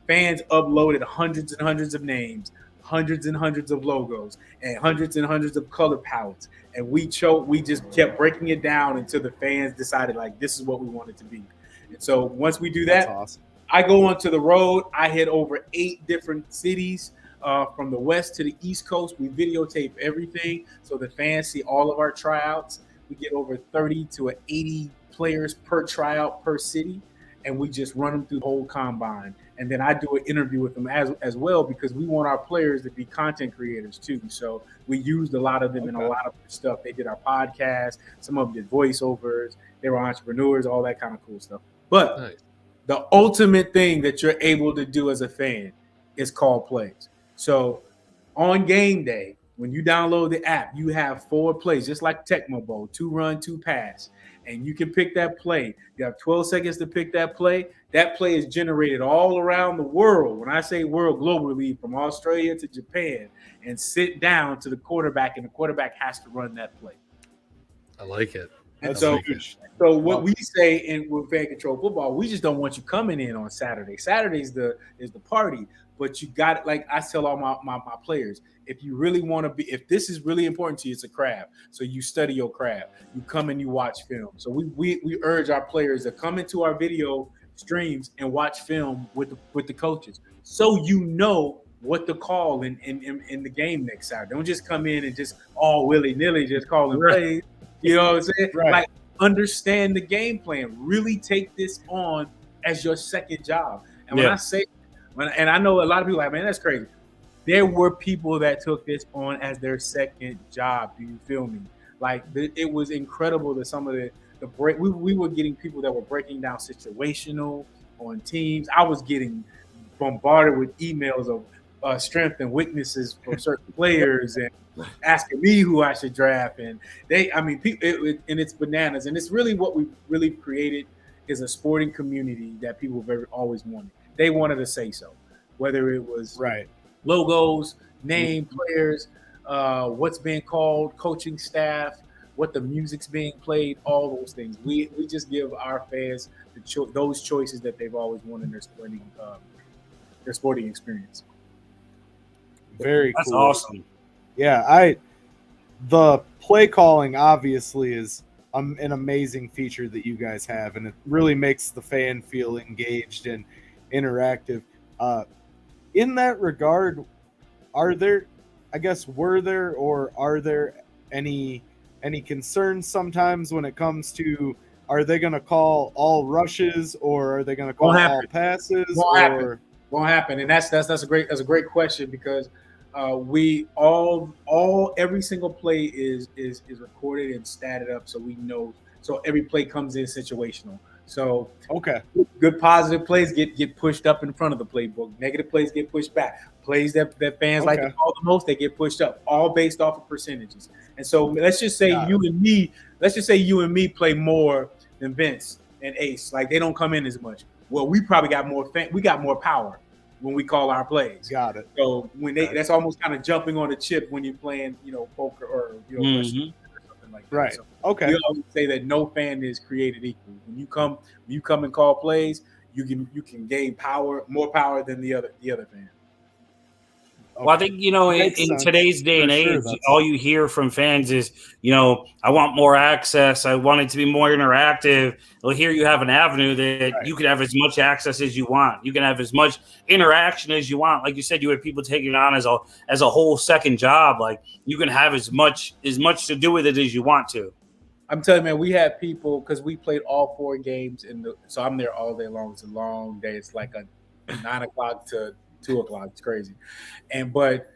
fans uploaded hundreds and hundreds of names, hundreds and hundreds of logos, and hundreds of color palettes, and we just kept breaking it down until the fans decided, like, this is what we want it to be. And so once we do that, that's awesome. I go onto the road. I hit over 8 different cities from the west to the east coast. We videotape everything so the fans see all of our tryouts. We get over 30 to 80 players per tryout per city, and we just run them through the whole combine. And then I do an interview with them as well, because we want our players to be content creators too. So we used a lot of them in a lot of stuff. They did our podcast. Some of them did voiceovers. They were entrepreneurs, all that kind of cool stuff. But the ultimate thing that you're able to do as a fan is call plays. So on game day, when you download the app, you have 4 plays, just like Tecmo Bowl, 2 run, 2 pass. And you can pick that play. You have 12 seconds to pick that play. That play is generated all around the world. When I say world, globally, from Australia to Japan, and sit down to the quarterback, and the quarterback has to run that play. I like it. And so what we say with fan control football, we just don't want you coming in on Saturday. Saturday is the party, but you got, like I tell all my players, if you really want to be, if this is really important to you, it's a craft. So you study your craft. You come and you watch film. So we urge our players to come into our video streams and watch film with the coaches, so you know what to call in the game next Saturday. Don't just come in and just all willy-nilly just calling plays. You know what I'm saying? Right. Like, understand the game plan. Really take this on as your second job. And and I know a lot of people are like, man, that's crazy. There were people that took this on as their second job. Do you feel me? Like, it was incredible that some of the break. We were getting people that were breaking down situational on teams. I was getting bombarded with emails of strength and weaknesses for certain players, and asking me who I should draft. And and it's bananas. And it's really what we really created is a sporting community that people have always wanted. They wanted to say so, whether it was logos, name, players, what's being called, coaching staff, what the music's being played, all those things. We just give our fans those choices that they've always wanted in their sporting experience. Very That's cool. awesome. Yeah, the play calling obviously is an amazing feature that you guys have, and it really makes the fan feel engaged and interactive. In that regard, were there or are there any concerns sometimes when it comes to, are they going to call all rushes, or are they going to call all passes? Won't happen. And that's a great question, because every single play is recorded and statted up, so we know. So every play comes in situational. So good positive plays get pushed up in front of the playbook. Negative plays get pushed back. Plays that fans like to call the most, they get pushed up. All based off of percentages. And so let's just say you and me play more than Vince and Ace. Like, they don't come in as much. Well, we probably got more power when we call our plays. Got it. So that's almost kind of jumping on the chip when you're playing, poker or or something like that. Right. So okay. We always say that no fan is created equal. When you come and call plays, you can gain more power than the other fan. Well, I think, in today's day and age, all you hear from fans is, I want more access. I want it to be more interactive. Well, here you have an avenue that you can have as much access as you want. You can have as much interaction as you want. Like you said, you had people taking it on as a whole second job. Like, you can have as much to do with it as you want to. I'm telling you, man, we had people, because we played all 4 games so I'm there all day long. It's a long day. It's like 9 o'clock to 2 o'clock. It's crazy. But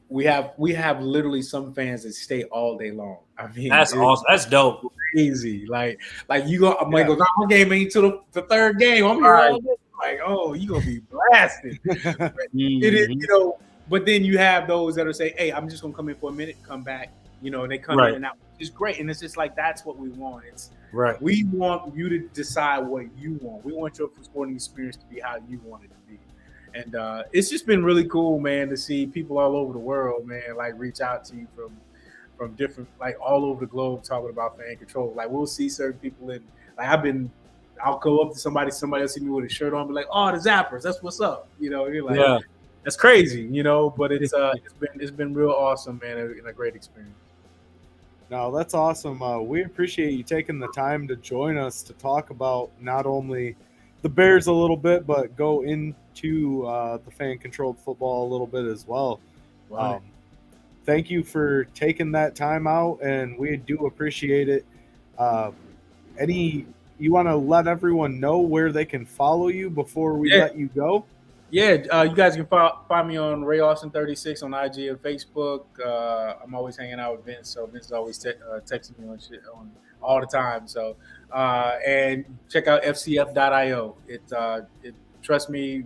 we have literally some fans that stay all day long. I mean, that's awesome. That's dope. Crazy. Like you go, I'm like, my game ain't till the third game. I'm here all day. Like, oh, you gonna be blasted. It is, but then you have those that are say, hey, I'm just gonna come in for a minute, come back, and they come in and out. It's great. And it's just like, that's what we want. We want you to decide what you want. We want your sporting experience to be how you want it to be. And it's just been really cool, man, to see people all over the world, man, like reach out to you from different, like all over the globe talking about fan control. Like we'll see certain people in, like I'll go up to somebody else see me with a shirt on, be like, oh, the Zappers, that's what's up. You're like, that's crazy, but it's been real awesome, man, and a great experience. No, that's awesome. We appreciate you taking the time to join us to talk about not only the Bears a little bit, but go into the fan-controlled football a little bit as well. Wow. Thank you for taking that time out, and we do appreciate it. You want to let everyone know where they can follow you before we let you go? Yeah, you guys can find me on Ray Austin 36 on IG and Facebook. I'm always hanging out with Vince, so Vince is always texting me on shit on all the time. So and check out FCF.io. It trust me,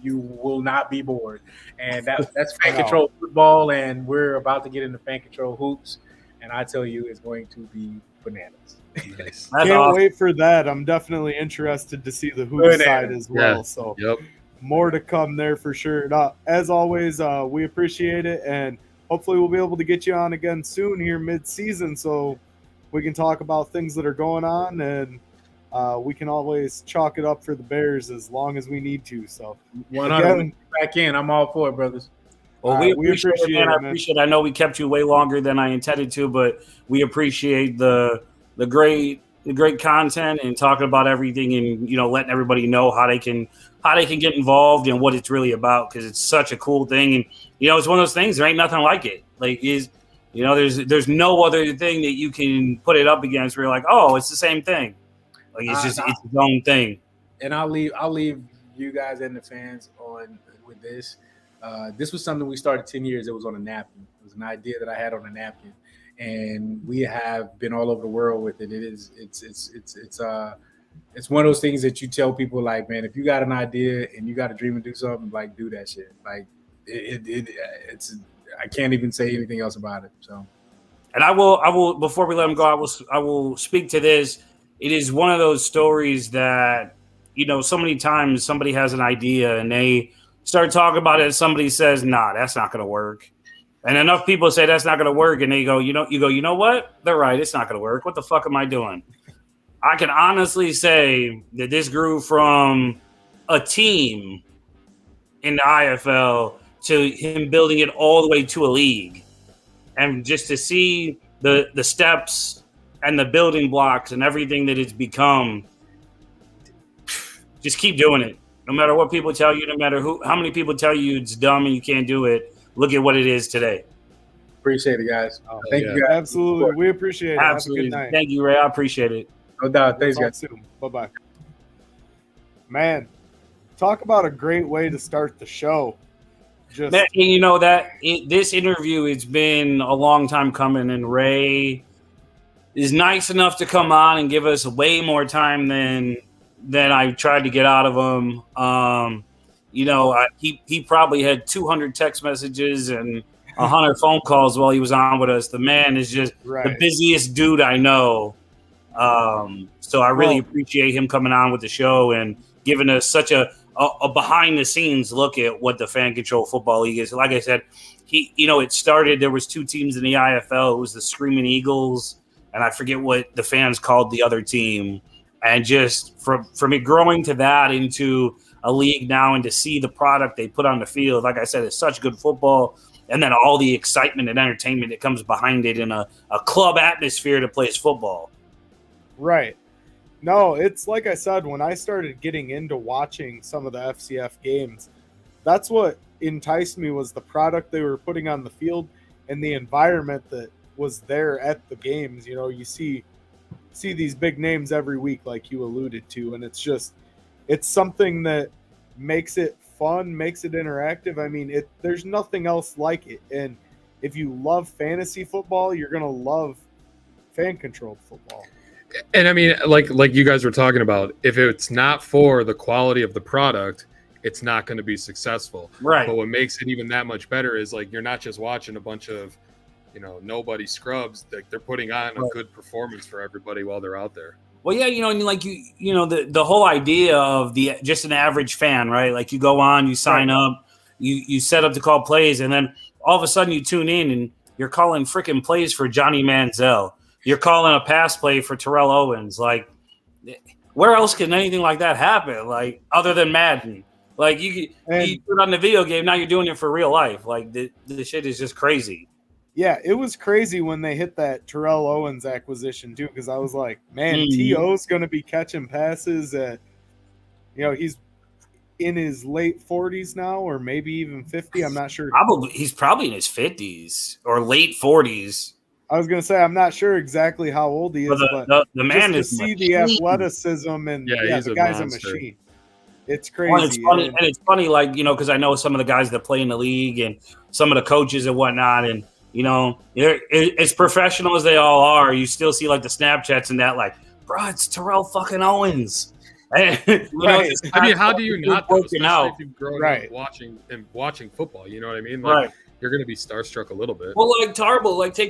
you will not be bored. And that's fan control football, and we're about to get into fan control hoops, and I tell you, it's going to be bananas. Nice. Can't wait for that. I'm definitely interested to see the hoop side as well. Yeah. So Yep. More to come there for sure. As always, we appreciate it, and hopefully we'll be able to get you on again soon here mid-season so we can talk about things that are going on, and we can always chalk it up for the Bears as long as we need to. So 100 back in. I'm all for it, brothers. Well, we appreciate it, man. I appreciate it. I know we kept you way longer than I intended to, but we appreciate the great content and talking about everything, and letting everybody know how they can get involved and what it's really about, because it's such a cool thing. And it's one of those things, there ain't nothing like it. Like there's no other thing that you can put it up against where you're like, oh, it's the same thing. Like it's its own thing. And I'll leave you guys and the fans on with this. This was something we started 10 years. It was on a napkin. It was an idea that I had on a napkin, and we have been all over the world with it. It's one of those things that you tell people, like, man, if you got an idea and you got a dream to do something, like, do that shit. Like it's I can't even say anything else about it. So, and I will before we let him go, I will speak to this. It is one of those stories that so many times somebody has an idea and they start talking about it, and somebody says, nah, that's not going to work. And enough people say that's not going to work, and they go, you know what? They're right. It's not going to work. What the fuck am I doing? I can honestly say that this grew from a team in the IFL to him building it all the way to a league. And just to see the steps and the building blocks and everything that it's become, just keep doing it. No matter what people tell you, no matter how many people tell you it's dumb and you can't do it, look at what it is today. Appreciate it, guys. Thank you, guys. Absolutely. We appreciate it. Absolutely. Have a good night. Thank you, Ray. I appreciate it. No doubt. Thanks, guys. Soon. Bye-bye. Man, talk about a great way to start the show. This interview, it's been a long time coming, and Ray is nice enough to come on and give us way more time than I tried to get out of him. He probably had 200 text messages and 100 phone calls while he was on with us. The man is just the busiest dude I know. So I really appreciate him coming on with the show and giving us such a behind the scenes look at what the Fan Control Football League is. Like I said, it started, there was 2 teams in the IFL. It was the Screaming Eagles, and I forget what the fans called the other team. And just from it growing to that into a league now, and to see the product they put on the field, like I said, it's such good football. And then all the excitement and entertainment that comes behind it in a club atmosphere that plays football. Right. No, it's like I said, when I started getting into watching some of the FCF games, that's what enticed me, was the product they were putting on the field and the environment that was there at the games. You see these big names every week, like you alluded to, and it's something that makes it fun, makes it interactive. I mean, there's nothing else like it. And if you love fantasy football, you're going to love fan-controlled football. And I mean, like you guys were talking about, if it's not for the quality of the product, it's not going to be successful. Right. But what makes it even that much better is like you're not just watching a bunch of, nobody scrubs. Like they're putting on a good performance for everybody while they're out there. Well, yeah, the whole idea of just an average fan, right? Like you go on, you sign up, you set up to call plays, and then all of a sudden you tune in and you're calling freaking plays for Johnny Manziel. You're calling a pass play for Terrell Owens. Like, where else can anything like that happen? Like, other than Madden. Like, you do it on the video game, now you're doing it for real life. Like, the shit is just crazy. Yeah, it was crazy when they hit that Terrell Owens acquisition, too, because I was like, man, T.O.'s going to be catching passes at, he's in his late 40s now, or maybe even 50. I'm not sure. He's probably in his 50s or late 40s. I was going to say, I'm not sure exactly how old he is, but the man just to see the athleticism and the guy's a machine. It's crazy. Well, it's funny, like, because I know some of the guys that play in the league and some of the coaches and whatnot, and, as professional as they all are, you still see, like, the Snapchats and that, like, bro, it's Terrell fucking Owens. I mean, how do you not, though, especially out. if you've grown up watching football, you know what I mean? Like, right. You're going to be starstruck a little bit. Well, take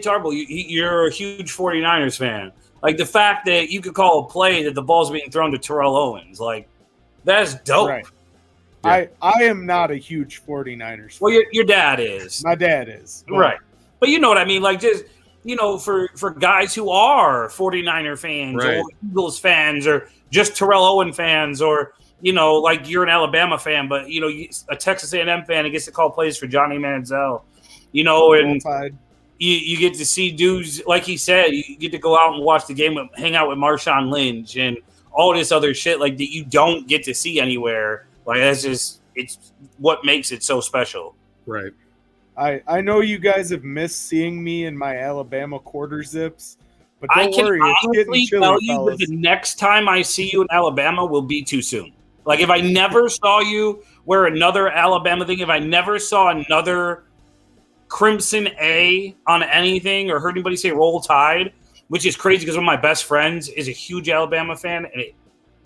Tarbill. You're a huge 49ers fan. Like, the fact that you could call a play that the ball's being thrown to Terrell Owens, like, that's dope. Right. Yeah. I am not a huge 49ers fan. Well, your dad is. My dad is. Right. But you know what I mean? Like, just, for guys who are 49er fans or Eagles fans or just Terrell Owens fans or, like you're an Alabama fan, but, a Texas A&M fan and gets to call plays for Johnny Manziel, and you get to see dudes, like he said, you get to go out and watch the game, hang out with Marshawn Lynch and all this other shit like that you don't get to see anywhere. Like, it's what makes it so special. Right. I know you guys have missed seeing me in my Alabama quarter zips, but don't worry, it's getting chilly, tell you fellas. that the next time I see you in Alabama will be too soon. Like, if I never saw you wear another Alabama thing, if I never saw another Crimson A on anything or heard anybody say Roll Tide, which is crazy because one of my best friends is a huge Alabama fan, and it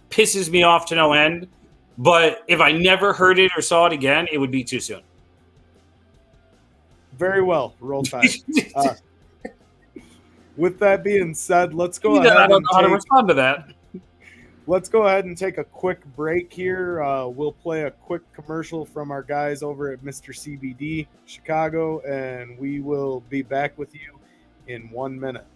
pisses me off to no end. But if I never heard it or saw it again, it would be too soon. Very well, Roll Tide. With that being said, let's go ahead. I don't know how to respond to that. Let's go ahead and take a quick break here. We'll play a quick commercial from our guys over at Mr. CBD Chicago, and we will be back with you in 1 minute.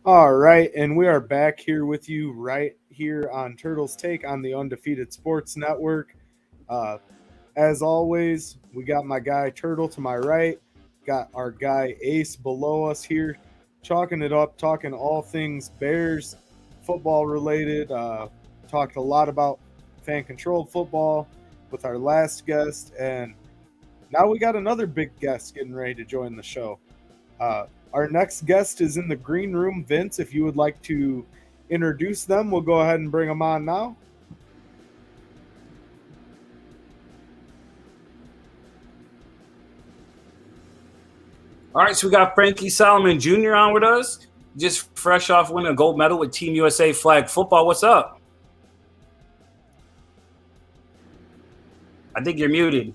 All right, and we are back here with you right here on Turtle's Take on the Undefeated Sports Network. As always, we got my guy Turtle to my right, got our guy Ace below us here, chalking it up, talking all things Bears football related. Talked a lot about fan-controlled football with our last guest, and now we got another big guest getting ready to join the show. Our next guest is in the green room. Vince, if you would like to introduce them, we'll go ahead and bring them on now. All right, so we got Frankie Solomon Jr. on with us, just fresh off winning a gold medal with Team USA flag football. What's up? I think you're muted.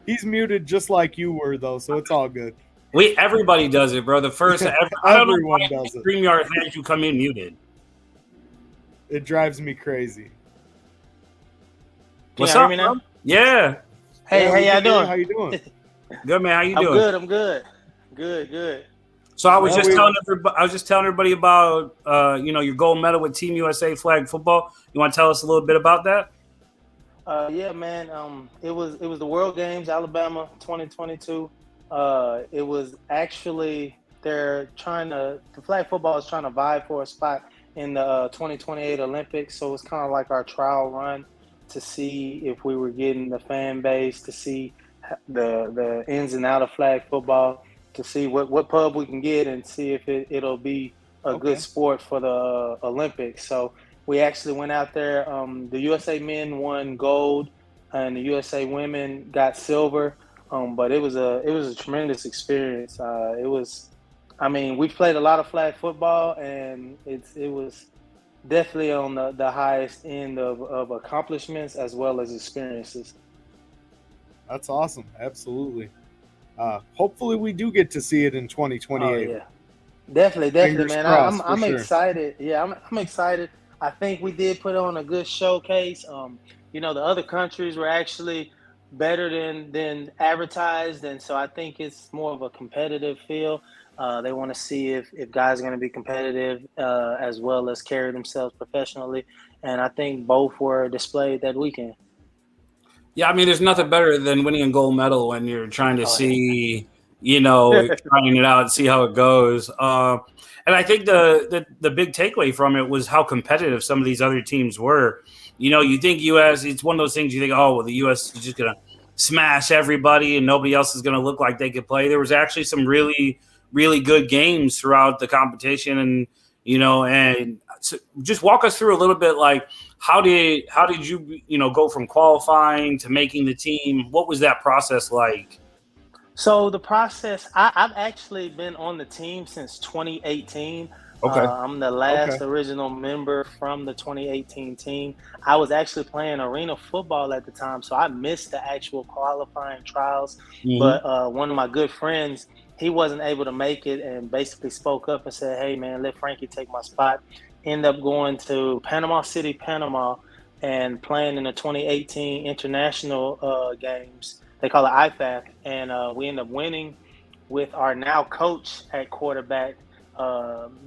He's muted just like you were, though, so it's all good. Everybody does it, bro. The first everyone does it. StreamYard fans you come in muted. It drives me crazy. What's up, man? Yeah. Hey, how y'all doing? How you doing? Good, man. How you doing? I'm good. Good. So I was just telling everybody about your gold medal with Team USA flag football. You want to tell us a little bit about that? Yeah, man. It was the World Games, Alabama, 2022. It was actually the flag football is trying to vie for a spot in the 2028 Olympics. So it's kind of like our trial run to see if we were getting the fan base, to see the ins and out of flag football, to see what pub we can get and see if it'll be a good sport for the Olympics. So we actually went out there. The USA men won gold, and the USA women got silver. But it was a tremendous experience. We've played a lot of flag football, and it was definitely on the highest end of accomplishments as well as experiences. That's awesome. Absolutely. Hopefully we do get to see it in 2028. Oh, yeah. Definitely, Fingers man. crossed, I'm sure. excited. Yeah, I'm excited. I think we did put on a good showcase. The other countries were actually better than advertised, and so I think it's more of a competitive feel. They want to see if guys are going to be competitive as well as carry themselves professionally, and I think both were displayed that weekend. Yeah, I mean, there's nothing better than winning a gold medal when you're trying to trying it out and see how it goes. And I think the big takeaway from it was how competitive some of these other teams were. You think U.S., it's one of those things you think, oh, well, the U.S. is just going to smash everybody and nobody else is going to look like they could play. There was actually some really, really good games throughout the competition. And so just walk us through a little bit, like, how did you, go from qualifying to making the team? What was that process like? So the process, I've actually been on the team since 2018. Okay. I'm the last original member from the 2018 team. I was actually playing arena football at the time, so I missed the actual qualifying trials. Mm-hmm. But one of my good friends, he wasn't able to make it and basically spoke up and said, hey, man, let Frankie take my spot. End up going to Panama City, Panama, and playing in the 2018 international games. They call it IFAF. And we end up winning with our now coach at quarterback,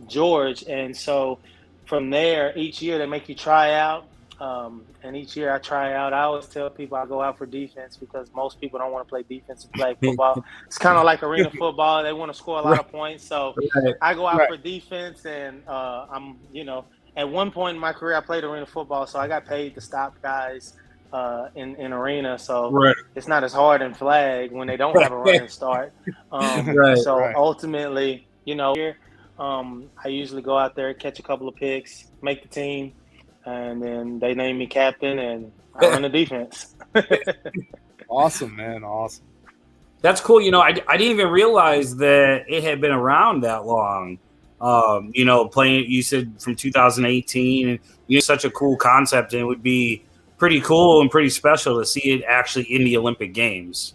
George. And so from there, each year they make you try out. And each year I try out. I always tell people I go out for defense because most people don't want to play defensive flag football. It's kind of like arena football. They want to score a lot of points. So I go out for defense, and at one point in my career I played arena football, so I got paid to stop guys in arena. So it's not as hard in flag when they don't have a running start. Ultimately, I usually go out there, catch a couple of picks, make the team, and then they name me captain, and I run the defense. Awesome, man. Awesome. That's cool. I didn't even realize that it had been around that long. Playing, you said from 2018, and such a cool concept, and it would be pretty cool and pretty special to see it actually in the Olympic Games.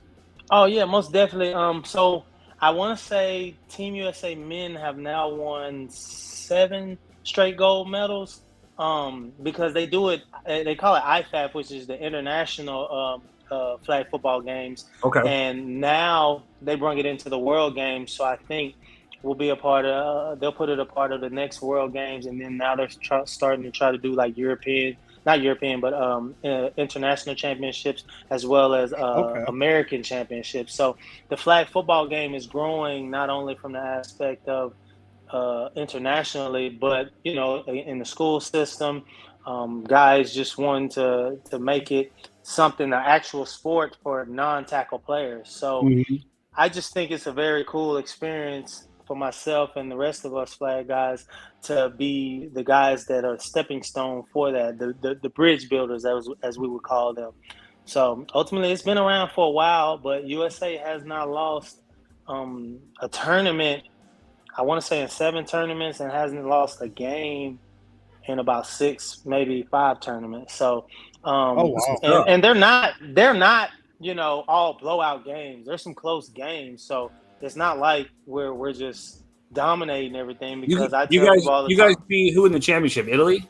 Oh yeah, most definitely. So I want to say Team USA men have now won 7 straight gold medals. Because they do it, they call it IFAF, which is the International Flag Football Games. Okay. And now they bring it into the World Games, so I think we'll be a part of. They'll put it a part of the next World Games, and then now they're starting to try to do like international championships as well as American championships. So the flag football game is growing not only from the aspect of internationally, but in the school system, guys just want to make it something, an actual sport for non-tackle players. So I just think it's a very cool experience for myself and the rest of us flag guys to be the guys that are stepping stone for that, the bridge builders, as we would call them. So ultimately, it's been around for a while, but USA has not lost a tournament, I want to say in 7 tournaments, and hasn't lost a game in about 6, maybe 5 tournaments. So, and they're not all blowout games. There's some close games, so it's not like we're just dominating everything. Because I tell people all the time, you guys beat who in the championship? Italy.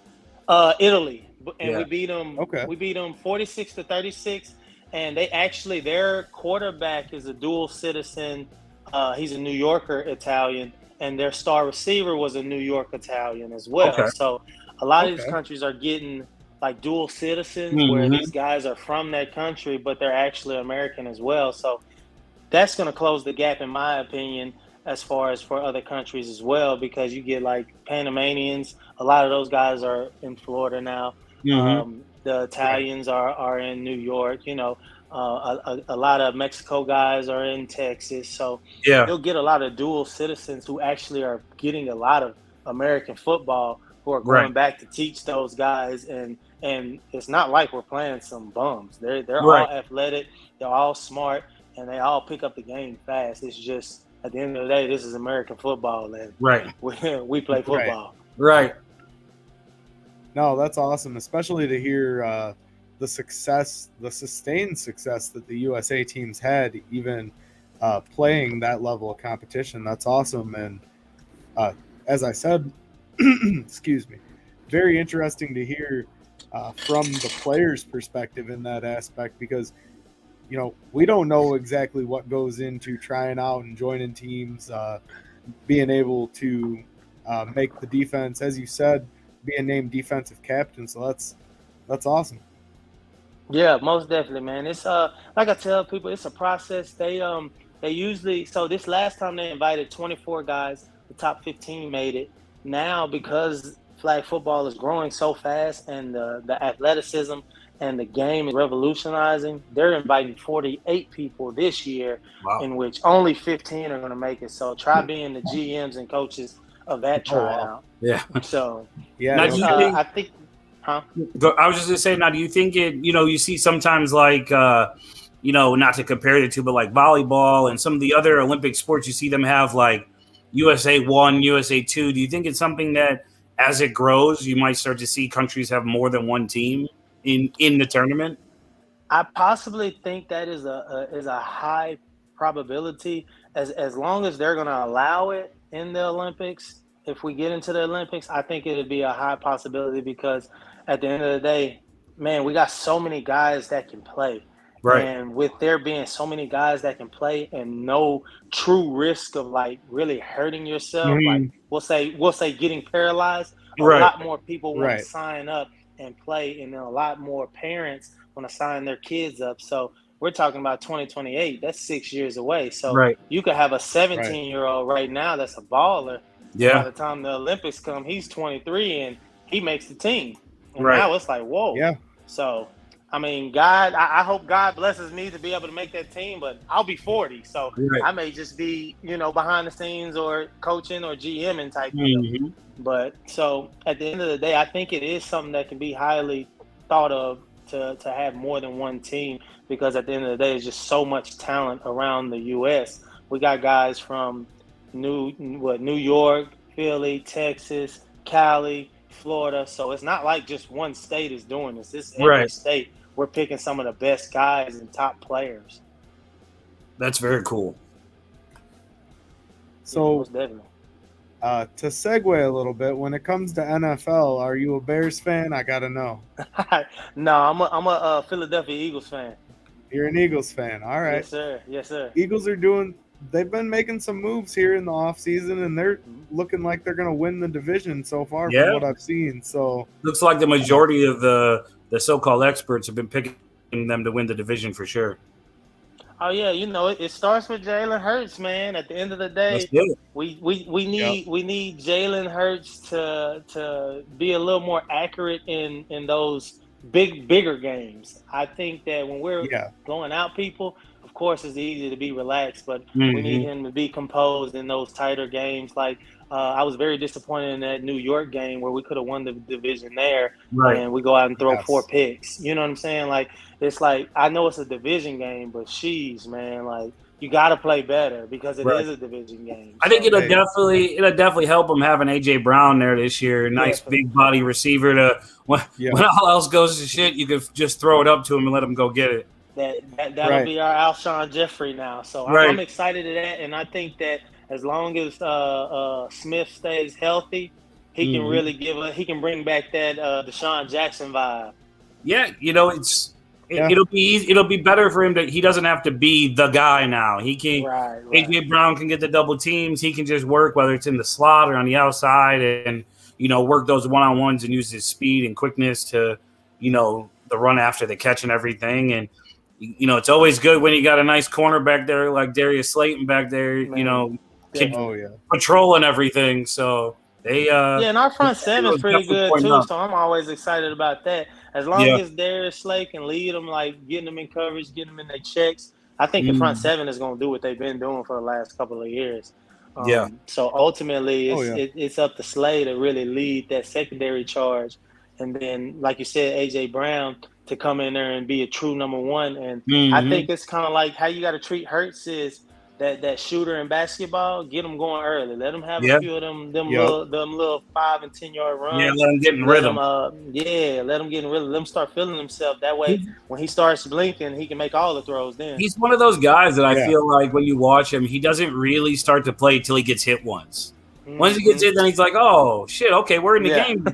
Italy, and Yeah. we beat them. Okay. We beat them 46-36, and their quarterback is a dual citizen. He's a New Yorker Italian, and their star receiver was a New York Italian as well. Okay. So a lot of these countries are getting like dual citizens, where these guys are from that country, but they're actually American as well. So that's going to close the gap, in my opinion, as far as for other countries as well, because you get like Panamanians. A lot of those guys are in Florida now. The Italians are in New York. A lot of Mexico guys are in Texas. So you'll get a lot of dual citizens who actually are getting a lot of American football, who are going back to teach those guys. And it's not like we're playing some bums. They're all athletic. They're all smart, and they all pick up the game fast. It's just, at the end of the day, this is American football, and we play football. Right. No, that's awesome, especially to hear the sustained success that the USA teams had, even playing that level of competition. That's awesome. And as I said, excuse me, very interesting to hear from the players' perspective in that aspect, because we don't know exactly what goes into trying out and joining teams, being able to make the defense, as you said, being named defensive captain. So that's awesome. Yeah, most definitely, man. It's like I tell people, it's a process. They usually, so this last time they invited 24 guys, the top 15 made it. Now, because flag football is growing so fast, and the athleticism and the game is revolutionizing, they're inviting 48 people this year, in which only 15 are going to make it. So try being the GMs and coaches of that tryout. Yeah. So I think, huh? I was just gonna say, now, do you think you see sometimes like, not to compare the two, but like volleyball and some of the other Olympic sports, you see them have like USA 1, USA 2. Do you think it's something that as it grows, you might start to see countries have more than one team in the tournament? I possibly think that is a high probability, as long as they're going to allow it in the Olympics. If we get into the Olympics, I think it'd be a high possibility, because at the end of the day, man, we got so many guys that can play. Right. And with there being so many guys that can play and no true risk of like really hurting yourself, like we'll say getting paralyzed, a lot more people want to sign up and play, and then a lot more parents want to sign their kids up. So we're talking about 2028. That's 6 years away. So you could have a 17-year-old right now that's a baller. Yeah. By the time the Olympics come, he's 23 and he makes the team. And now it's like, whoa. Yeah. So, I mean, I hope God blesses me to be able to make that team, but I'll be 40. So I may just be, behind the scenes or coaching or GMing type deal. But so at the end of the day, I think it is something that can be highly thought of to have more than one team, because at the end of the day, there's just so much talent around the U.S. We got guys from New York, Philly, Texas, Cali, Florida. So it's not like just one state is doing this. This is every state. We're picking some of the best guys and top players. That's very cool. So, most definitely. To segue a little bit, when it comes to NFL, are you a Bears fan? I gotta know. No, I'm a Philadelphia Eagles fan. You're an Eagles fan. All right. Yes, sir. Yes, sir. Eagles they've been making some moves here in the offseason, and they're looking like they're going to win the division so far from what I've seen. So looks like the majority of the so-called experts have been picking them to win the division for sure. Oh yeah, it starts with Jalen Hurts, man. At the end of the day, we need Jalen Hurts to be a little more accurate in those bigger games. I think that when we're blowing out people, of course it's easy to be relaxed, but we need him to be composed in those tighter games. Like I was very disappointed in that New York game where we could have won the division there, and we go out and throw 4 picks. You know what I'm saying? Like, it's like, I know it's a division game, but sheesh, man, like, you got to play better because it is a division game. I think it'll definitely help them having AJ Brown there this year. Nice big body receiver to when all else goes to shit, you could just throw it up to him and let him go get it. that'll be our Alshon Jeffrey now. So I'm excited to that, and I think that as long as Smith stays healthy, he can really he can bring back that Deshaun Jackson vibe. Yeah, it'll be easy. It'll be better for him that he doesn't have to be the guy now. He can. AJ Brown can get the double teams. He can just work, whether it's in the slot or on the outside, and work those one-on-ones and use his speed and quickness to, the run after the catch and everything. And it's always good when you got a nice corner back there like Darius Slayton back there. Patrolling everything. So they and our front seven is pretty good too. So I'm always excited about that. As long as Darius Slay can lead them, like getting them in coverage, getting them in their checks, I think the front seven is going to do what they've been doing for the last couple of years. So ultimately, it's up to Slay to really lead that secondary charge, and then, like you said, AJ Brown to come in there and be a true number one. And I think it's kind of like how you got to treat Hurts is that shooter in basketball. Get them going early. Let them have a few of them little 5 and 10 yard runs. Yeah, let them get in rhythm. Let them get in rhythm. Let them start feeling themselves. That way, when he starts blinking, he can make all the throws. Then he's one of those guys that I feel like when you watch him, he doesn't really start to play till he gets hit once. Once he gets hit, then he's like, "Oh shit, okay, we're in the game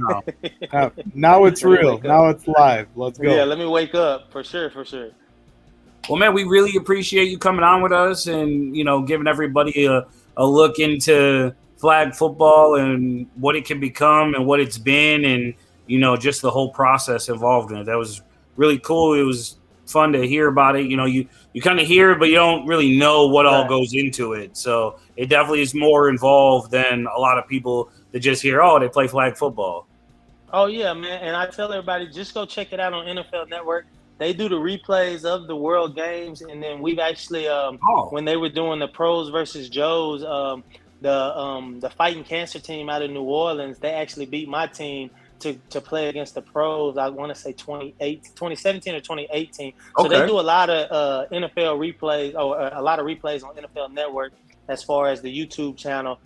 now." Now it's real. Now it's live. Let's go. Yeah, let me wake up for sure. Well, man, we really appreciate you coming on with us and, giving everybody a look into flag football and what it can become and what it's been and, just the whole process involved in it. That was really cool. It was fun to hear about it. You kind of hear it, but you don't really know what all goes into it. So it definitely is more involved than a lot of people that just hear, they play flag football. Oh, yeah, man. And I tell everybody, just go check it out on NFL Network. They do the replays of the World Games, and then we've actually, when they were doing the Pros versus Joes, the Fighting Cancer team out of New Orleans, they actually beat my team to play against the Pros. I want to say 2017 or 2018. So they do a lot of NFL replays, or a lot of replays on NFL Network as far as the YouTube channel.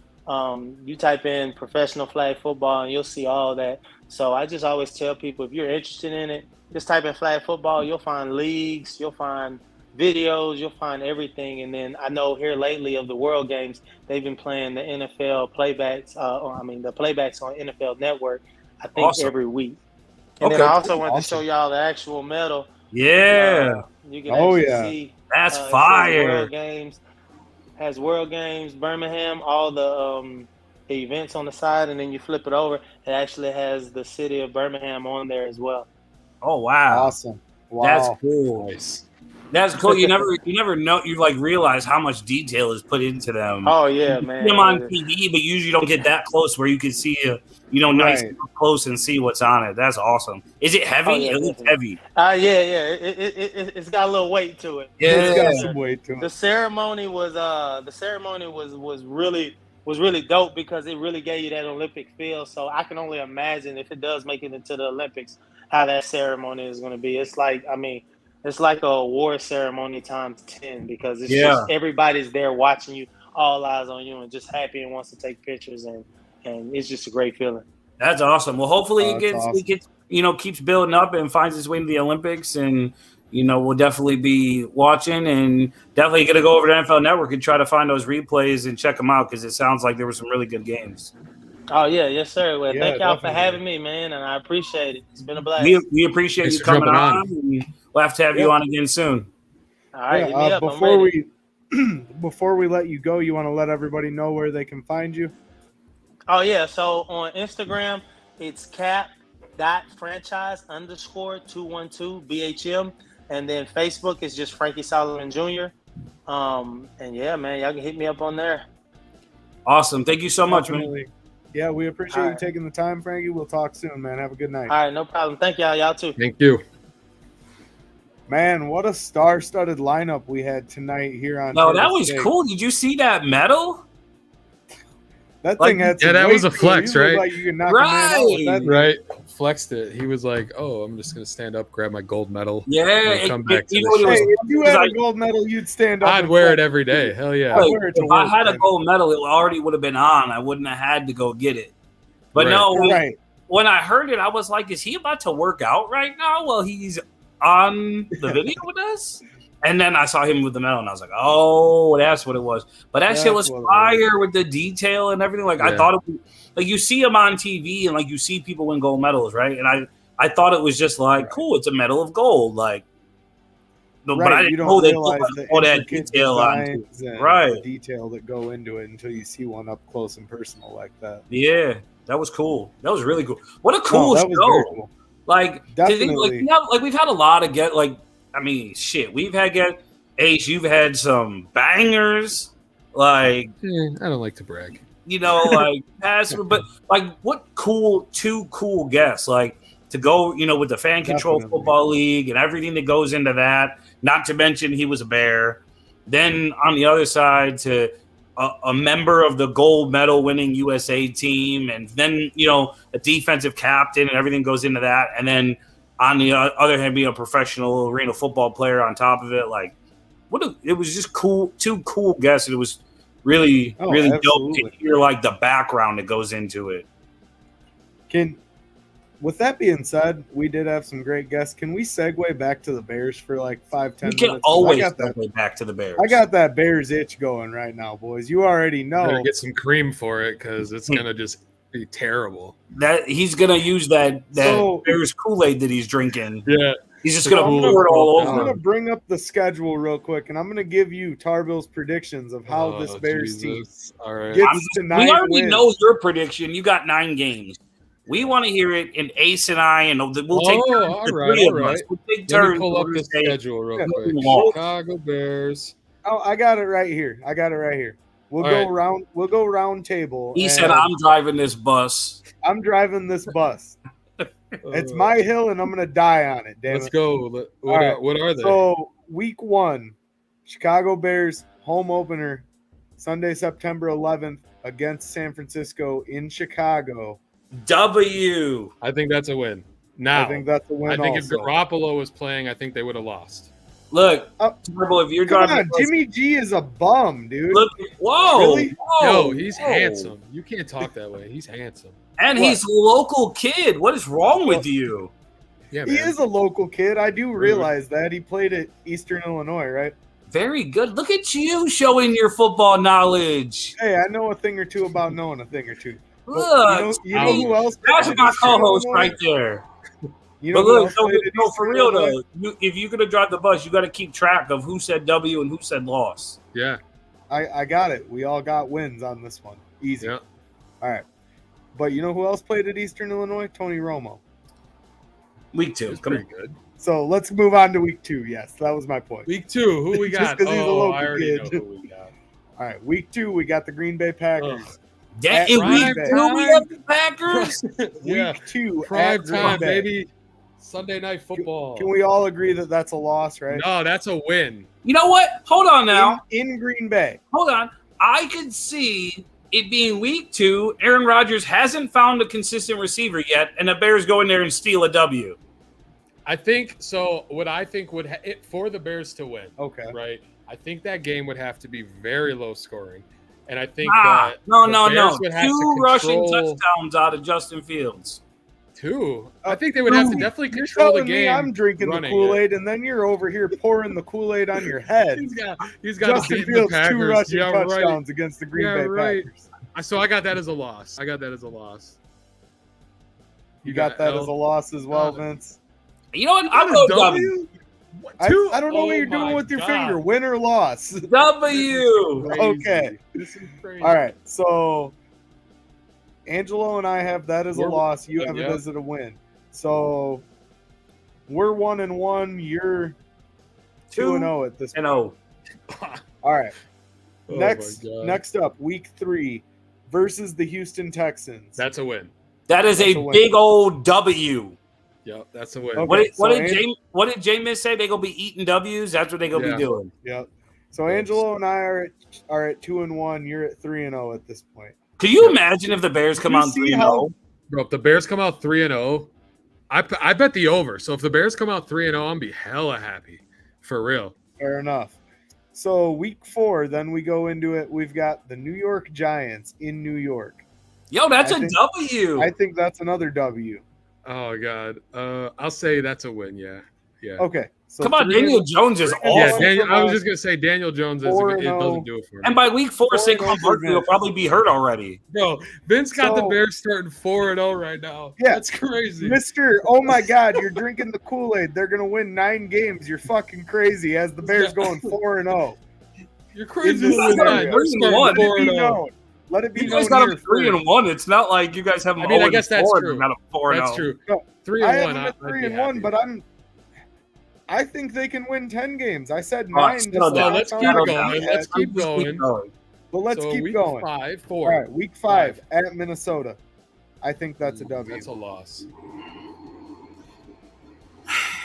You type in professional flag football, and you'll see all that. So I just always tell people, if you're interested in it, just type in flag football. You'll find leagues, you'll find videos, you'll find everything. And then I know here lately of the World Games, they've been playing the NFL playbacks, the playbacks on NFL Network, I think every week. And then I also want to show y'all the actual medal. Yeah. You can see. That's fire. Has World Games, Birmingham, all the events on the side, and then you flip it over. It actually has the city of Birmingham on there as well. Oh wow! Awesome! Wow, that's cool. Nice. That's cool. You never know. You realize how much detail is put into them. Oh yeah, man. You see them on TV, but usually don't get that close where you can see nice up close and see what's on it. That's awesome. Is it heavy? It looks heavy. It's got a little weight to it. Yeah, it's got some weight to it. The ceremony was really dope because it really gave you that Olympic feel. So I can only imagine if it does make it into the Olympics, how that ceremony is going to be. It's like a award ceremony times 10 because it's just everybody's there watching you, all eyes on you, and just happy and wants to take pictures, and it's just a great feeling. That's awesome. Well, hopefully it gets keeps building up and finds its way to the Olympics, and we'll definitely be watching and definitely going to go over to NFL Network and try to find those replays and check them out because it sounds like there were some really good games. Oh, yeah. Yes, sir. Well, thank y'all for having me, man, and I appreciate it. It's been a blast. We appreciate you coming on. And we'll have to have you on again soon. All right. Hit me up. Before we let you go, you want to let everybody know where they can find you? Oh, yeah. So on Instagram, it's cap.franchise_212 BHM. And then Facebook is just Frankie Solomon Jr. And yeah, man, y'all can hit me up on there. Awesome. Thank you so much, man. Yeah, we appreciate you taking the time, Frankie. We'll talk soon, man. Have a good night. All right, no problem. Thank y'all. Y'all too. Thank you. Man, what a star-studded lineup we had tonight here on. No, that was cool. Did you see that medal? That thing had some that was a flex, right? Like you can knock a man out with that thing. Right. Flexed it. He was like, "Oh, I'm just gonna stand up, grab my gold medal, and come back to the show." If you had a gold medal, you'd stand up. I'd wear it every day. Hell yeah! If I had a gold medal, it already would have been on. I wouldn't have had to go get it. But when I heard it, I was like, "Is he about to work out right now?" Well, he's on the video with us. And then I saw him with the medal, and I was like, "Oh, that's what it was." But that shit was fire with the detail and everything. Like I thought it was, like you see him on TV, and like you see people win gold medals, right? And I thought it was just like cool. It's a medal of gold, like. But I didn't know they put all that detail on the detail that go into it until you see one up close and personal like that. Yeah, that was cool. That was really cool. What a cool show! Cool. Like, definitely. We've had a lot of we've had Ace. You've had some bangers. Like, I don't like to brag. But like, what two cool guests like. To go, with the fan control football league and everything that goes into that, not to mention he was a Bear. Then on the other side to a member of the gold medal winning USA team. And then, a defensive captain and everything goes into that. And then on the other hand, being a professional arena football player on top of it. Like, it was just cool. Two cool guests. And it was really dope to hear like the background that goes into it. With that being said, we did have some great guests. Can we segue back to the Bears for like 5-10 minutes? We can always segue back to the Bears. I got that Bears itch going right now, boys. You already know. Gotta get some cream for it because it's gonna just be terrible. That he's gonna use that Bears Kool-Aid that he's drinking. Yeah, he's just gonna pour it all over. I'm gonna bring up the schedule real quick, and I'm gonna give you Tarbill's predictions of how this Bears team gets tonight. We already know your prediction. You got 9 games. We want to hear it in Ace and I, and we'll take turns. All right. We'll take turns. Let me pull up the schedule real quick. Chicago Bears. Oh, I got it right here. We'll go round table. He said, "I'm driving this bus. I'm driving this bus. It's my hill, and I'm gonna die on it. Damn Let's go. What are they? So week 1, Chicago Bears home opener, Sunday, September 11th against San Francisco in Chicago. W. I think that's a win. Now, I think that's a win. I think if Garoppolo was playing, I think they would have lost. Look, if you're driving, Jimmy G is a bum, dude. Look, really? Yo, he's handsome. You can't talk that way. He's handsome, and he's a local kid. What is wrong with you? Yeah, he is a local kid. I do realize that he played at Eastern Illinois, right? Very good. Look at you showing your football knowledge. Hey, I know a thing or two about knowing a thing or two. Look, you know who else? That's my co-host right there. But look, for real though, if you're gonna drive the bus, you got to keep track of who said W and who said loss. Yeah, I got it. We all got wins on this one. Easy. Yeah. All right. But you know who else played at Eastern Illinois? Tony Romo. Week 2. Pretty good. So let's move on to week 2. Yes, that was my point. Week 2, who we got? Just because he's a local I already kid. know who we got. All right, week 2, we got the Green Bay Packers. That in week 2 we have the Packers. Week 2, prime time, baby. Sunday Night Football. Can we all agree that that's a loss, right? No, that's a win. You know what? Hold on now. In Green Bay. Hold on. I could see it being week 2. Aaron Rodgers hasn't found a consistent receiver yet, and the Bears go in there and steal a W. I think so. What I think for the Bears to win, right? I think that game would have to be very low scoring, and I think that no. 2 rushing touchdowns out of Justin Fields. 2. I think they would have to definitely control the game. I'm drinking the Kool-Aid, and then you're over here pouring the Kool-Aid on your head. he's got Justin Fields 2 rushing touchdowns against the Green Bay Packers. So I got that as a loss. You got that as a loss as well, Vince. You know what? I'll go W. I don't know what you're doing with your finger. Win or loss? W. Okay. This is crazy. All right. So Angelo and I have that as a loss. You have it as a win. So we're 1-1. You're 2-0 at this point. 2-0. All right. Next up, week 3 versus the Houston Texans. That's a win. That is a big old W. Yeah, that's a win. Okay, what did Jameis say? They gonna be eating W's. That's what they gonna be doing. Yeah. So Angelo and I are at 2-1. You're at 3-0 at this point. Can you imagine if the Bears come out 3-0? Bro, if the Bears come out 3-0, I bet the over. So if the Bears come out 3-0, I'm be hella happy, for real. Fair enough. So week 4, then we go into it. We've got the New York Giants in New York. Yo, that's a W. I think that's another W. Oh God, I'll say that's a win. Yeah. Yeah. Okay. So Come on, Daniel Jones is awful. Yeah, I was just gonna say Daniel Jones it doesn't do it for me. And by week 4, Saquon Barkley will probably be hurt already. Bro, Vince got the Bears starting 4-0 right now. Yeah, that's crazy. Oh my God, you're drinking the Kool-Aid. They're gonna win 9 games. You're fucking crazy. As the Bears going 4-0. You're crazy. They're starting 3-1. Let it be you guys got them 3-1. It's not like you guys have them. I guess that's true. Got 4-0. That's true. No, 3-1. I have them at 3-1, but I think they can win 10 games. I said 9. Let's keep going. Let's keep going. But let's keep week going. 5, 4. All right, week 5 at Minnesota. I think that's a W. That's a loss.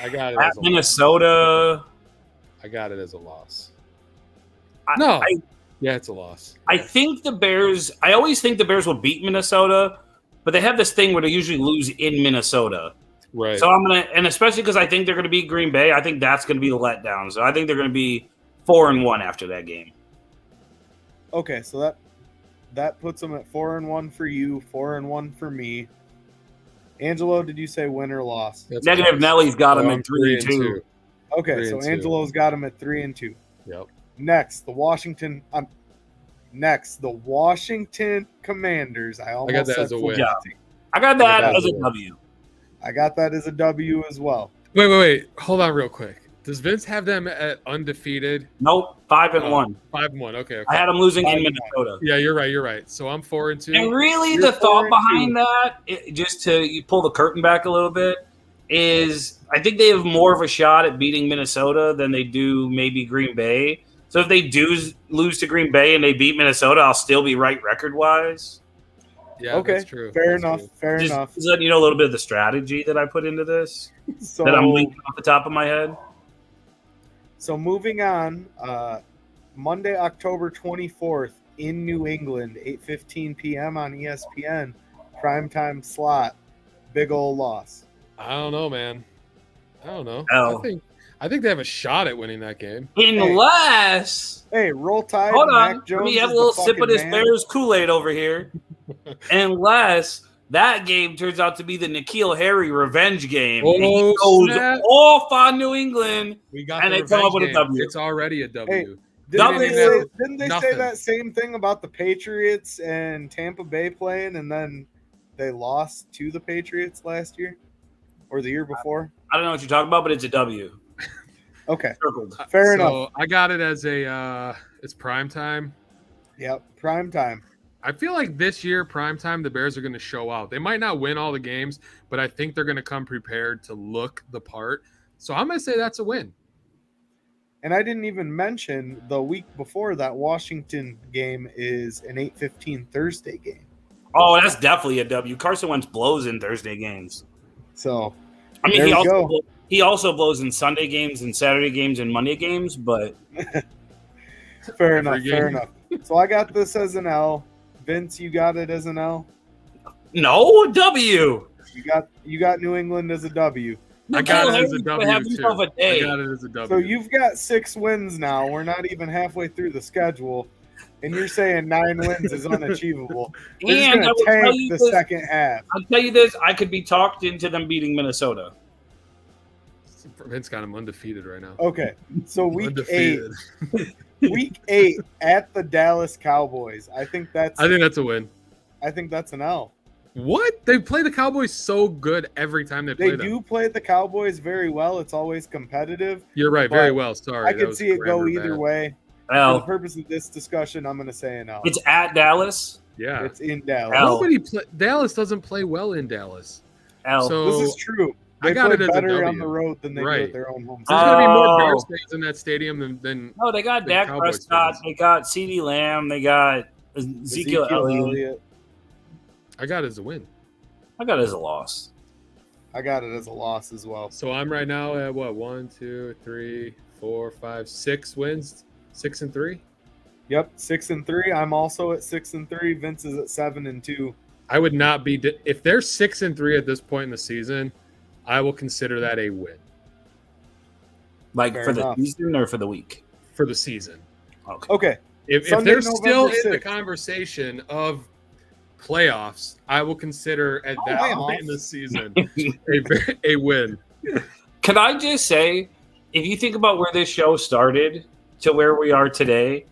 I got it at as a Minnesota. Loss. I got it as a loss. Yeah, it's a loss. I think the Bears. I always think the Bears will beat Minnesota, but they have this thing where they usually lose in Minnesota. Right. So I'm gonna, and especially because I think they're gonna beat Green Bay. I think that's gonna be the letdown. So I think they're gonna be 4-1 after that game. Okay, so that puts them at 4-1 for you, 4-1 for me. Angelo, did you say win or loss? That's Negative. Nellie's got him at 3-2. Okay, so Angelo's got him at 3-2. Yep. Next, the Washington Commanders. I got that as a win. I got that as a W. I got that as a W as well. Wait. Hold on real quick. Does Vince have them at undefeated? Nope, 5-1. 5-1 Okay. I had them losing in Minnesota. Yeah, you're right. So I'm 4-2. And really, the thought behind that, just to pull the curtain back a little bit, is I think they have more of a shot at beating Minnesota than they do maybe Green Bay. So if they do lose to Green Bay and they beat Minnesota, I'll still be right record-wise. Yeah, okay, that's true. Fair enough. Just letting you know a little bit of the strategy that I put into this that I'm linking off the top of my head. So moving on, Monday, October 24th in New England, 8:15 p.m. on ESPN, primetime slot. Big old loss. I don't know, man. I don't know. Oh. I think they have a shot at winning that game. Unless Roll Tide. Hold on. Mac Jones Let me have a little sip of this man. Bears Kool-Aid over here. Unless that game turns out to be the N'Keal Harry revenge game. Oh, and he goes off on New England. We got and the they come up with a W. It's already a W. Hey, didn't they say that same thing about the Patriots and Tampa Bay playing, and then they lost to the Patriots last year or the year before? I don't know what you're talking about, but it's a W. Okay, fair enough. I got it as a it's prime time. Yep, prime time. I feel like this year, prime time, the Bears are going to show out. They might not win all the games, but I think they're going to come prepared to look the part. So I'm going to say that's a win. And I didn't even mention the week before that Washington game is an 8:15 Thursday game. Oh, that's definitely a W. Carson Wentz blows in Thursday games. So, I mean, he also blows in Sunday games and Saturday games and Monday games, but fair enough. So I got this as an L. Vince, you got it as an L? No, W. You got New England as a W. I got it as a W too. I got it as a W. So you've got 6 wins now. We're not even halfway through the schedule, and you're saying 9 wins is unachievable. We're just going to tank the second half. I'll tell you this. I could be talked into them beating Minnesota. Vince got him undefeated right now. Okay, so week 8 at the Dallas Cowboys. I think that's a win. I think that's an L. What? They play the Cowboys so good every time they play them. They do play the Cowboys very well. It's always competitive. You're right. Very well. Sorry. I can see it go either way. L. For the purpose of this discussion, I'm going to say an L. It's at Dallas. Yeah. It's in Dallas. L. Dallas doesn't play well in Dallas. L. So this is true. They I got play it as a better W. on the road than they do at their own home. There's going to be more Bears fans in that stadium than No, they got Dak Prescott. They got CeeDee Lamb. They got Ezekiel Elliott. I got it as a win. I got it as a loss. I got it as a loss as well. So I'm right now at what? 1, 2, 3, 4, 5, 6 wins. 6-3. Yep, 6-3. I'm also at 6-3. Vince is at 7-2. I would not be if they're 6-3 at this point in the season. I will consider that a win. Like Fair for enough. The season or for the week? For the season. Okay. If they're still in the conversation of playoffs, I will consider at that point in the season a win. Can I just say, if you think about where this show started to where we are today,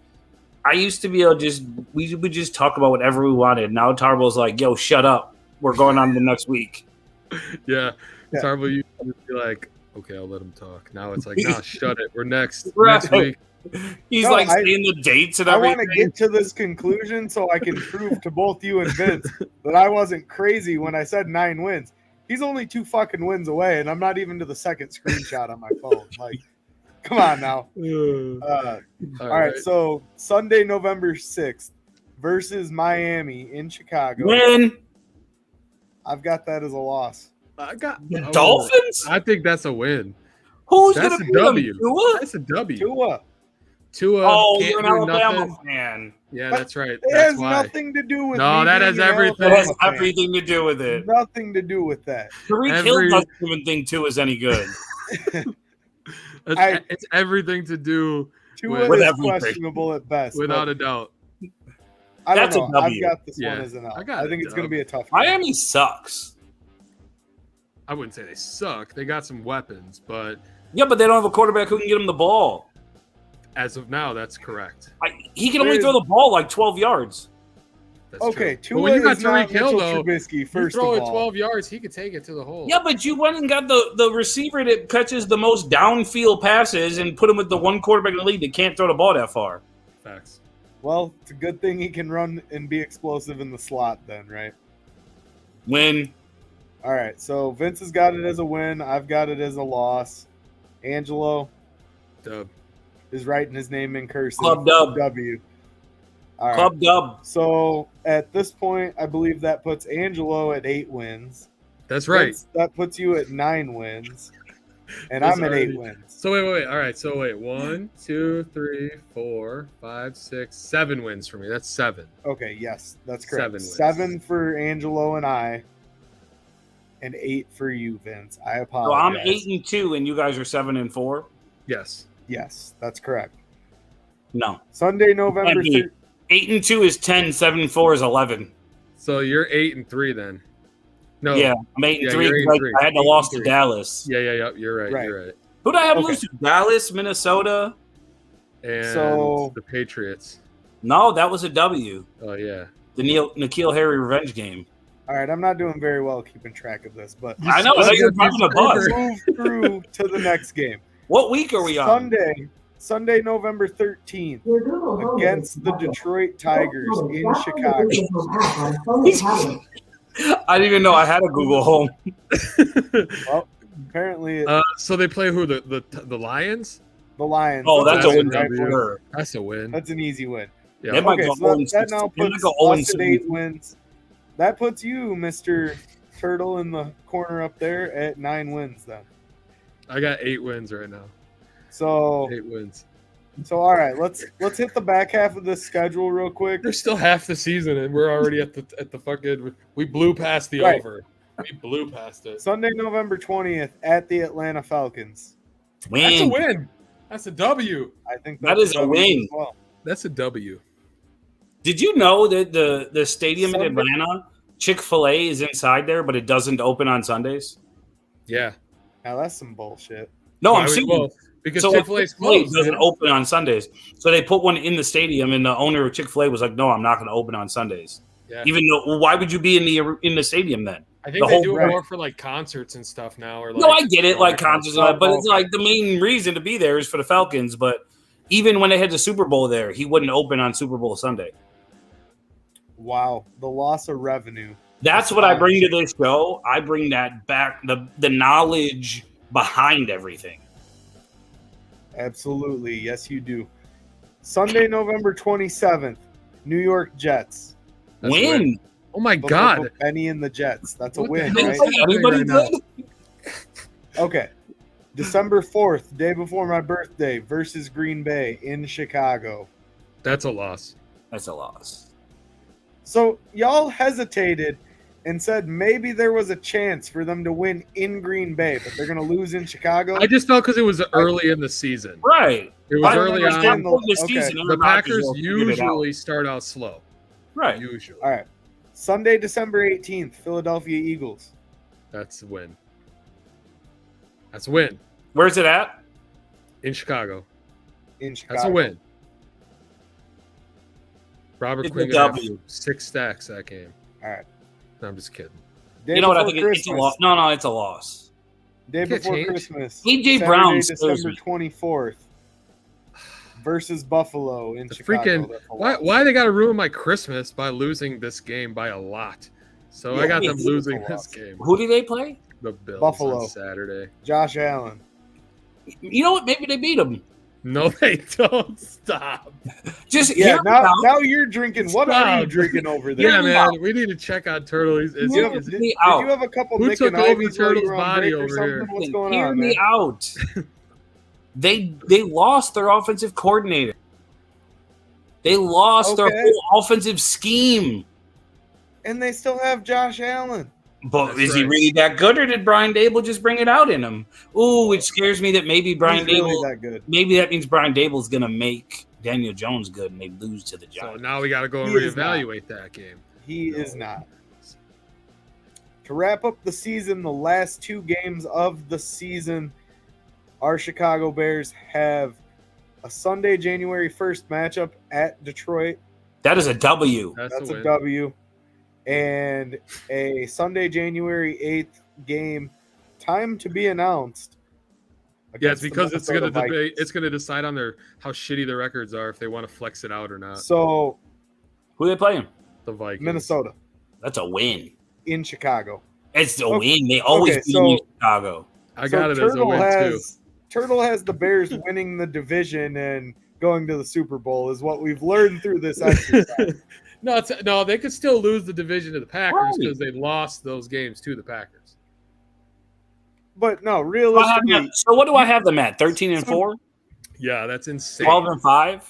I used to be able to we would just talk about whatever we wanted. Now Tarbill's like, yo, shut up. We're going on to the next week. Yeah. Tarbill used to be like, okay, I'll let him talk. Now it's like, nah, shut it. We're next week. He's saying the dates and everything. I want to get to this conclusion so I can prove to both you and Vince that I wasn't crazy when I said 9 wins. He's only 2 fucking wins away, and I'm not even to the second screenshot on my phone. Like, come on now. All right, so Sunday, November 6th versus Miami in Chicago. Win. I've got that as a loss. I got the Dolphins? I think that's a win. Who's going to be W? Tua? That's a W. Tua. Oh, you're an Alabama fan. Yeah, that's right. It has nothing to do with No, that has everything. It has everything to do with it. Nothing to do with that. Tariq Hill doesn't even think Tua's any good. It's everything to do with everything. Questionable at best. Without a doubt. I don't know. I've got this one as an L. I think it's going to be a tough one. Miami sucks. I wouldn't say they suck. They got some weapons, but... Yeah, but they don't have a quarterback who can get them the ball. As of now, that's correct. He can only throw the ball like 12 yards. That's okay, true. But when you got Tariq Hill, though, Trubisky, first you throw it 12 yards, he could take it to the hole. Yeah, but you went and got the receiver that catches the most downfield passes and put him with the one quarterback in the league that can't throw the ball that far. Facts. Well, it's a good thing he can run and be explosive in the slot then, right? Win. All right, so Vince has got it as a win. I've got it as a loss. Angelo Dub is writing his name in cursive. Club Dub. W. All right. Club Dub. So at this point, I believe that puts Angelo at 8 wins. That's right. That puts you at 9 wins. And I'm at 8 wins. So wait. All right. So wait. 1, 2, 3, 4, 5, 6, 7 wins for me. That's 7. Okay. Yes, that's correct. 7 wins. 7 for Angelo and I, and 8 for you, Vince. I apologize. So I'm 8-2, and you guys are 7-4. Yes. Yes, that's correct. No. Sunday, November 3rd. 8-2 is 10. 7-4 is 11. So you're 8-3 then. No. Yeah, I'm 8-3. I had to loss to Dallas. Yeah. You're right. You're right. Who did I have lose to? Dallas, Minnesota, and the Patriots. No, that was a W. Oh yeah. The N'Keal Harry revenge game. All right, I'm not doing very well keeping track of this, but I know you're driving a bus. Move through to the next game. What week are we on? Sunday, November 13th, against the Detroit Tigers in Chicago. I didn't even know I had a Google Home. Well, apparently. So they play who? The Lions? The Lions. Oh, that's a win. That's a win. That's an easy win. Yeah. Okay, so that now puts us at 8 wins. That puts you, Mr. Turtle, in the corner up there at 9 wins then. I got 8 wins right now. So 8 wins. So all right, let's hit the back half of this schedule real quick. There's still half the season, and we're already at the fucking. We blew past the over. We blew past it. Sunday, November 20th at the Atlanta Falcons. Win. That's a win. That's a W. I think that is a win. Well. That's a W. Did you know that the stadium in Atlanta, Chick-fil-A is inside there, but it doesn't open on Sundays? Yeah. Now that's some bullshit. No, I'm serious. Because Chick-fil-A's closed. Doesn't open on Sundays. So they put one in the stadium, and the owner of Chick-fil-A was like, no, I'm not going to open on Sundays. Yeah. Even though, why would you be in the stadium then? I think they do it more for like concerts and stuff now. Or like, no, I get it, like concerts, but it's like the main reason to be there is for the Falcons. But even when they had the Super Bowl there, he wouldn't open on Super Bowl Sunday. Wow, the loss of revenue. That's what I bring to this show. I bring that back, the knowledge behind everything. Absolutely. Yes, you do. Sunday, November 27th, New York Jets. Win. Oh, my God. Benny and the Jets. That's a win, right? Anybody good? Okay. December 4th, day before my birthday, versus Green Bay in Chicago. That's a loss. That's a loss. So y'all hesitated and said maybe there was a chance for them to win in Green Bay, but they're going to lose in Chicago. I just felt because it was early in the season. Right. It was early on. The Packers usually start out slow. Right. Usually. All right. Sunday, December 18th, Philadelphia Eagles. That's a win. That's a win. Where's it at? In Chicago. That's a win. Robert It's Quinn a got W. 6 stacks that game. All right. No, I'm just kidding. Day You know what? I before think it's a loss. No, it's a loss. Day Can't before change. Christmas. A.J. Saturday, Brown scares December me. 24th versus Buffalo in The Chicago. freaking That's a loss. why they got to ruin my Christmas by losing this game by a lot? So I got them it's a losing loss. this game. Who do they play? The Bills Buffalo. on Saturday. Josh Allen. You know what? Maybe they beat them. No, they don't. Stop. Just Yeah, hear me out. now you're drinking. What are you Stop. drinking over there? Yeah, man. We need to check on Turtle. Did you have a couple Who Mick took and over Ivies while Turtle's you were on body break or over something? here? What's going Hear on, me man? out. They lost their offensive coordinator. They lost their Okay. whole offensive scheme. And they still have Josh Allen. But That's is he right. really that good, or did Brian Dable just bring it out in him? Ooh, it scares me that maybe Brian He's Dable. really that good. Maybe that means Brian Dable's going to make Daniel Jones good, and they lose to the So Giants. now we got to go and He is reevaluate that game. He is not. To wrap up the season, the last 2 games of the season, our Chicago Bears have a Sunday, January 1st matchup at Detroit. That is a W. That's a a win. W. And a Sunday, January 8th game, time to be announced. Yeah, it's against the because it's Minnesota gonna Vikings. it's gonna decide on how shitty their records are if they want to flex it out or not. So, Who are they playing? The Vikings. Minnesota That's a win. in Chicago. It's a Okay. win. They always Okay, beat so- in Chicago. I got it as a Turtle win too. Turtle has the Bears winning the division and going to the Super Bowl is what we've learned through this exercise. No, they could still lose the division to the Packers Right. because they lost those games to the Packers. But no, So realistically, what do I have them at? 13 and 4? Yeah, that's insane. 12 and 5?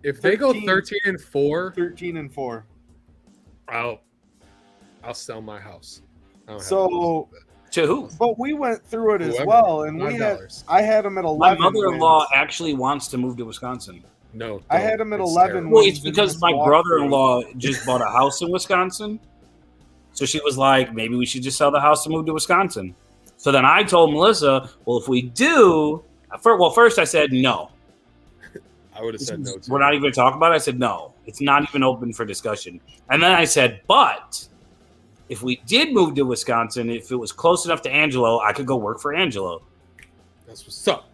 If they go 13 13 and 4, 13 and 4. I'll sell my house. I don't have So, To who? but we went through it as Whoever. well, and I had them at My 11. mother-in-law wins. actually wants to move to Wisconsin. No, I don't. had him at It's 11 terrible. Well, wins it's in because this my walkthrough. brother-in-law just bought a house in Wisconsin. So she was like, maybe we should just sell the house and move to Wisconsin. So then I told Melissa, well, if we do, first I said no. I would have said no too. We're not even going to talk about it. I said no. It's not even open for discussion. And then I said, but if we did move to Wisconsin, if it was close enough to Angelo, I could go work for Angelo. That's what's up.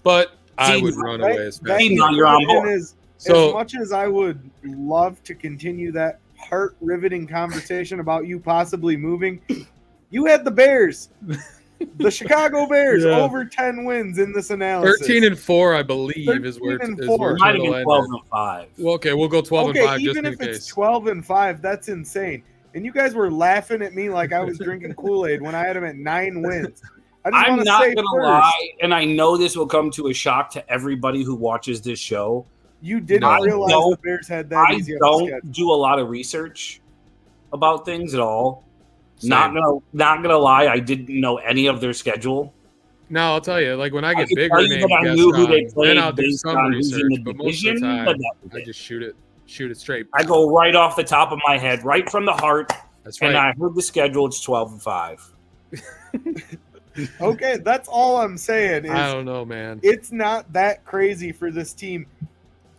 But I See, would run away as fast. See, now you're on board. As So much as I would love to continue that heart-riveting conversation about you possibly moving, you had the Bears. The Chicago Bears Yeah. over 10 wins in this analysis. 13 and 4, I believe, is where 13 and is 4. where It might have Turtle been 12 ended. and 5. Well, okay, we'll go 12 Okay, and 5 just even in if it's case. 12 and 5, that's insane. And you guys were laughing at me like I was drinking Kool-Aid when I had them at 9 wins. I just I'm want to not say going to first, lie, and I know this will come to a shock to everybody who watches this show. you didn't No. realize the Bears had that I easy of a schedule. don't do a lot of research about things at all. Not gonna lie, I didn't know any of their schedule. Now I'll tell you, like when I get could bigger tell you name that I guests knew who they on, played then I'll do based some on who's in research. the But most of the division, time, but that was I it. just shoot it straight. I go right off the top of my head, right from the heart, That's and right. I heard the schedule. It's 12 and 5. Okay, that's all I'm saying. I Is don't know, man. it's not that crazy for this team.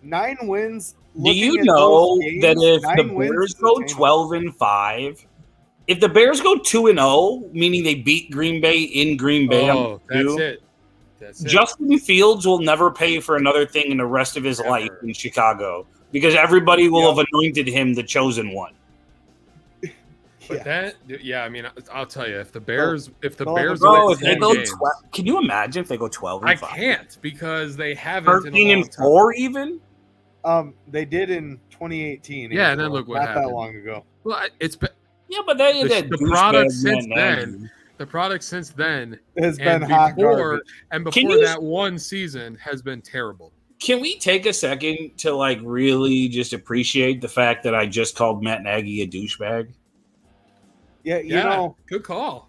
9 wins. Do you looking at know those games, that if the 9 wins Bears is go attainable. 12 and 5, if the Bears go 2 and 0, meaning they beat Green Bay in Green Bay, Oh, that's too, it. That's it. Justin Fields will never pay for another thing in the rest of his Ever. life in Chicago because everybody will Yep. have anointed him the chosen one. But I mean, I'll tell you, if the Bears They'll win Bro, if they 10 go games, 12, can you imagine if they go 12 and I 5? can't because they haven't in a 13 long and time. 4 even? They did in 2018. Yeah, and then April, look what not happened. that long ago. Well, it's been Yeah, but they The- had the douchebag product since Matt then Nagy. the product since then It has and been hot before garbage. Can you- that one season has been terrible. Can we take a second to like really just appreciate the fact that I just called Matt Nagy a douchebag? Yeah, you Yeah, know, good call.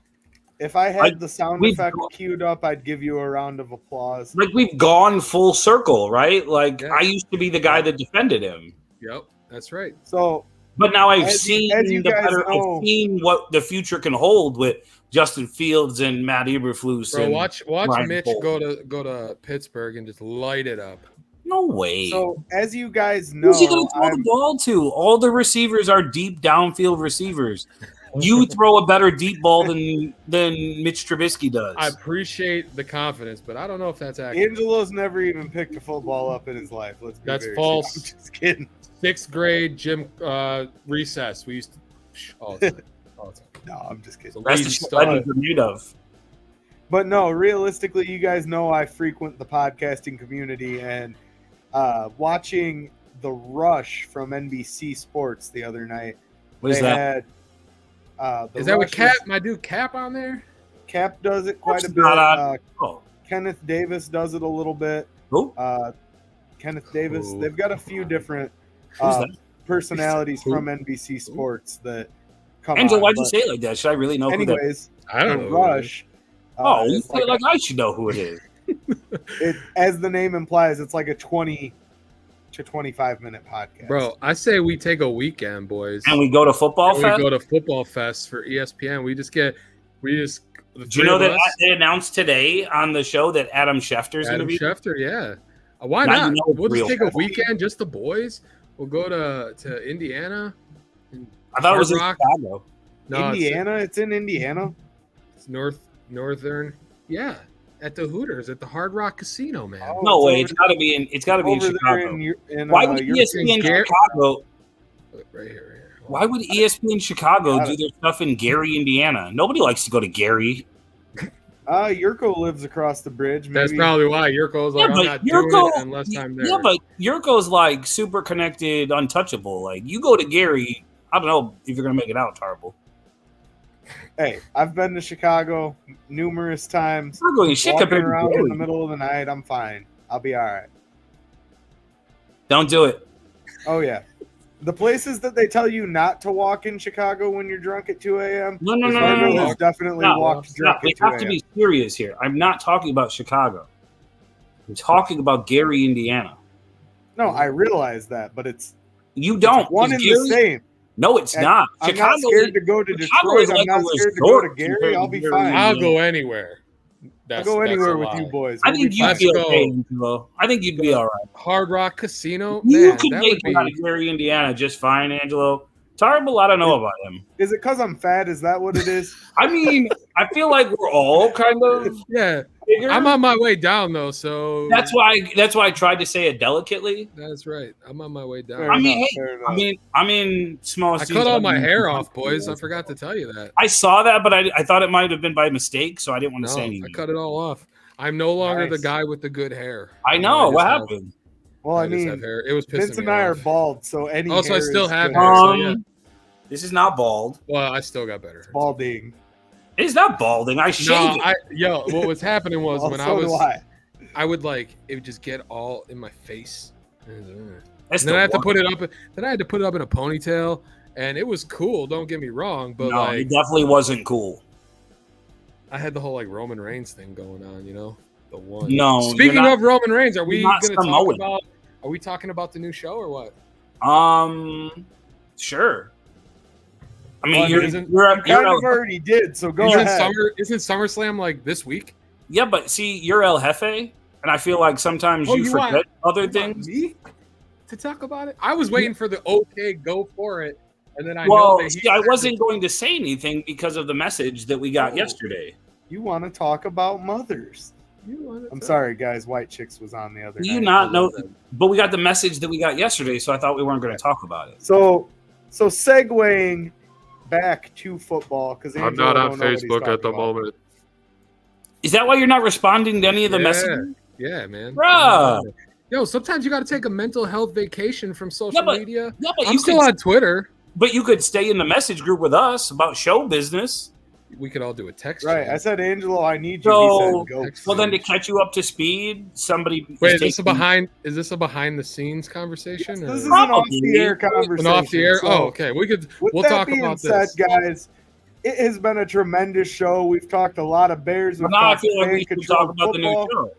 if I had the sound we've effect got- queued up, I'd give you a round of applause. Like we've gone full circle, right? Like Yeah. I used to be the guy that defended him. Yep, that's right. So But now I've As seen you guys know, I've seen what the future can hold with Justin Fields and Matt Eberflus. Bro, and watch Ryan Mitch Bolton. go to Pittsburgh and just light it up. No way. So as you guys know, who's he going to throw the ball to? All the receivers are deep downfield receivers. You throw a better deep ball than Mitch Trubisky does. I appreciate the confidence, but I don't know if that's accurate. Angelo's never even picked a football up in his life. That's false. Serious. I'm just kidding. 6th grade gym recess. We used to all the time. No, I'm just kidding. That's the shit legends are made of. But no, realistically, you guys know I frequent the podcasting community, and watching The Rush from NBC Sports the other night. What is that? Is that with Cap? My dude Cap on there? Cap does it quite a bit. Kenneth Davis does it a little bit. Who? Kenneth Davis. Ooh. They've got a few different That? personalities from NBC Sports that come Angel, on. why'd you say it like that? Should I really know who that is? Anyways, I don't The know. Rush. You say it like I should know who it is. As the name implies, it's like a 20 to 25-minute podcast. Bro, I say we take a weekend, boys. And we go to Football Fest? We go to Football Fest for ESPN. Do you know that they announced today on the show that Adam Schefter's going to be? Adam Schefter, yeah. Why Now not? you know We'll just real. take a weekend, just the boys. We'll go to Indiana. I thought it was in Hard Rock. Chicago. No, Indiana? It's in Indiana? It's northern. Yeah, at the Hooters, at the Hard Rock Casino, man. Oh, No way. over It's got to be in. It's got to be in over there Chicago. in Why would Europe. ESPN Chicago? Right here. Why would ESPN Chicago do their stuff in Gary, Indiana? Nobody likes to go to Gary. Yurko lives across the bridge. Maybe. That's probably why Yurko's like, I'm not doing it unless I'm there. Yeah, but Yurko's like super connected, untouchable. Like you go to Gary, I don't know if you're gonna make it out, Tarbill. Hey, I've been to Chicago numerous times. Chicago ain't shit Walking compared to around Gary. in the middle of the night, I'm fine. I'll be all right. Don't do it. Oh yeah, the places that they tell you not to walk in Chicago when you're drunk at 2 a.m. No. Tarbill has definitely walked drunk We at 2 have to a.m. be serious here. I'm not talking about Chicago. I'm talking about Gary, Indiana. No, I realize that, but it's You don't. one and the same. No, it's And not. I'm Chicago not scared to go to Chicago is Detroit. I'm like a not scared to go to resort Gary. compared I'll to be Gary. fine. I'll go anywhere. I'll go anywhere with you boys. I We'll think be you'd fine. be Let's okay, go. Angelo. I think you'd be all right. Hard Rock Casino. You Man, could that make would it out be. of Gary, Indiana just fine, Angelo. Tarbill, I don't know about him. Is it because I'm fat? Is that what it is? I mean, I feel like we're all kind of Yeah, bigger. I'm on my way down though, so That's why I tried to say it delicately. that's right. I'm on my way down. Fair I mean, enough, hey, fair enough. I'm in small. I cut all my hair off, boys. I forgot to tell you that. I saw that, but I thought it might have been by mistake, so I didn't want to No, say I anything. cut it all off. I'm no longer the Nice. guy with the good hair. I know what just have- happened. Well, I just mean, have hair. It was pissing Vince and me I are off. bald, so any Also, I hair still is have good hair. So, yeah. This is not bald. Well, I still got better. Balding. It's not balding. I shaved it. What was happening was Well, when so do I would like it would just get all in my face. That's And then I had to the put it up. Then I had to put it up in a ponytail, and it was cool. Don't get me wrong, but no, like it definitely wasn't cool. I had the whole like Roman Reigns thing going on. You know, the one. No. Speaking you're not- of Roman Reigns, are we you're not going to talk Samoan. about? Are we talking about the new show or what? Sure. I mean, Well, you're isn't- Kind of already did, so go ahead. Isn't SummerSlam like this week? yeah, but see, you're El Jefe, and I feel like sometimes you want- forget other you want things. me to talk about it? I was waiting for the okay, go for it, and then I Well, know that see, I wasn't going to say anything because of the message that we got yesterday. You want to talk about mothers? I'm sorry, guys. White Chicks was on the other. Do you night. not know? But we got the message that we got yesterday, so I thought we weren't going to talk about it. So segueing back to football because I'm not on Facebook at the moment. Is that why you're not responding to any of the messages? Yeah, man. Bruh. Yo, sometimes you got to take a mental health vacation from social media. Yeah, but I'm you still could, on Twitter. But you could stay in the message group with us about show business. We could all do a text. Right. chat. I said, Angelo, I need you. So, he said, go. well, then to catch you up to speed, somebody Wait, is is this a behind the scenes conversation? This or- is an off the air conversation. An off the air. So, Oh, okay. We'll that talk being about said, this, guys. It has been a tremendous show. We've talked a lot of Bears. We've Now I talked feel like fan we should control talk about the new football. show.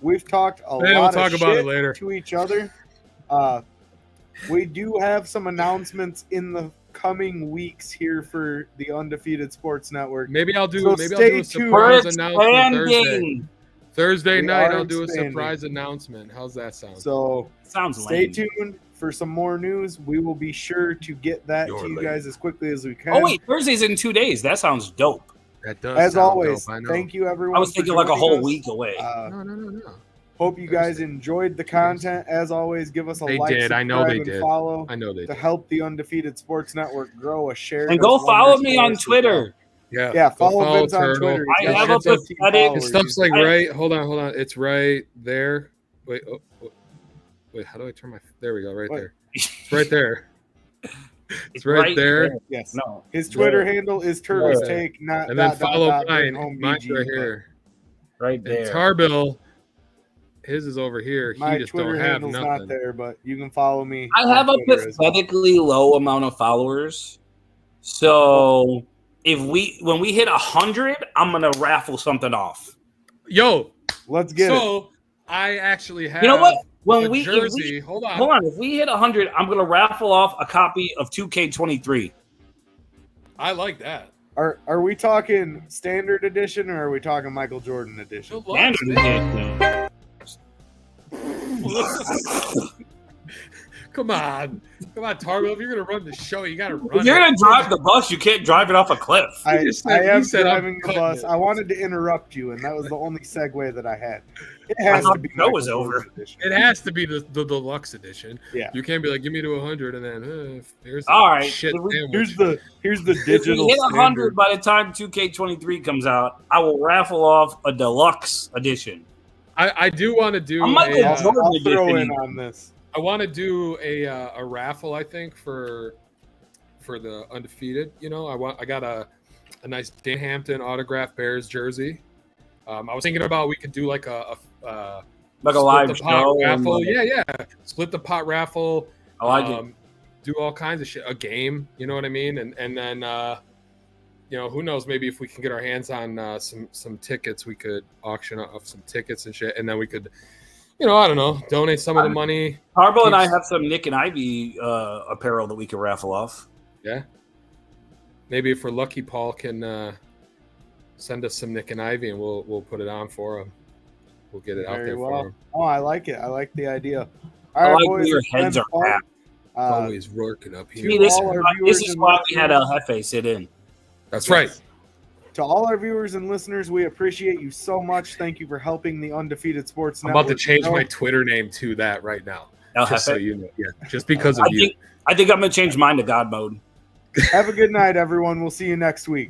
We've talked a We'll lot talk of about shit it later. to each other. We do have some announcements in the coming weeks here for the Undefeated Sports Network. Maybe I'll do So a stay surprise tuned. announcement Thursday. Thursday We night, are I'll do a expanding. surprise announcement. How's that sound? So Sounds stay lame. tuned for some more news. We will be sure to get that to you guys as quickly as we can. Oh wait, Thursday's in 2 days. That sounds dope. That does As sound always, dope, I know. thank you everyone. I was for thinking like a joining whole us. week away. No. Hope you guys enjoyed the content. As always, give us a They like, did. I know subscribe, they and did. follow I know they to did. help the Undefeated Sports Network grow. A share And does go follow wonders me for on us as Twitter. Yeah. Yeah, Go follow Vince on Turtle. Twitter. He's I got have a 15 pathetic- followers. His stuff's like I- right. Hold on. It's right there. Wait. Wait. How do I turn my? There we go. Right What? there. It's right there. It's right there. Yes. No. His Twitter There. handle is Turtle's There. Take, not And then dot, follow dot, mine. home Mine's BG, right but here. Right And there. Tarbill, his is over here. My He just Twitter don't have handle's nothing. not there, but you can follow me. I on have a Twitter as well. pathetically low amount of followers. So when we hit 100, I'm gonna raffle something off. Yo, Let's get it. so I actually have. You know what? When a we jersey. Hold on. hold on, if we hit 100, I'm gonna raffle off a copy of 2K23. I like that. Are we talking standard edition or are we talking Michael Jordan edition? Standard edition. Come on, Tarbill. If you're gonna run the show, you gotta If run. you're it. gonna drive the bus, you can't drive it off a cliff. I He said- am he said I'm driving the cutting bus. it. I wanted to interrupt you, and that was the only segue that I had. It I has thought to be the show Michael was Jordan over. edition. It has to be the deluxe edition. Yeah. You can't be like, give me to 100 and then here's All a right, shit if we- sandwich. Here's the If digital we hit 100 standard. by the time 2K23 comes out, I will raffle off a deluxe edition. I do want to do I'm Michael a, Jordan. I'll throw edition. in on this. I want to do a raffle. I think for the undefeated. You know, I got a nice Dan Hampton autographed Bears jersey. I was thinking about we could do like a Like a split live the pot show. raffle. and- Yeah. Split the pot raffle. I like it. Do all kinds of shit. A game, you know what I mean? And then you know, who knows? Maybe if we can get our hands on some tickets, we could auction off some tickets and shit, and then we could, you know, I don't know, donate some of the money. Tarbill and I keeps- have some Nick and Ivy apparel that we can raffle off. Yeah. Maybe if we're lucky, Paul can send us some Nick and Ivy, and we'll put it on for him. We'll get it out Very there well. for him. Oh, I like it. I like the idea. I All right, like boys. where your it's been heads are fun. at. Always working up See, here. this, all our this viewers is and why we had El listeners. Jefe sit in. That's right. To all our viewers and listeners, we appreciate you so much. Thank you for helping the Undefeated Sports I'm Network. about to change grow. my Twitter name to that right now. El Just so Jefe? you know. Yeah. Just because of you. I think I'm gonna change mine to God mode. Have a good night, everyone. We'll see you next week.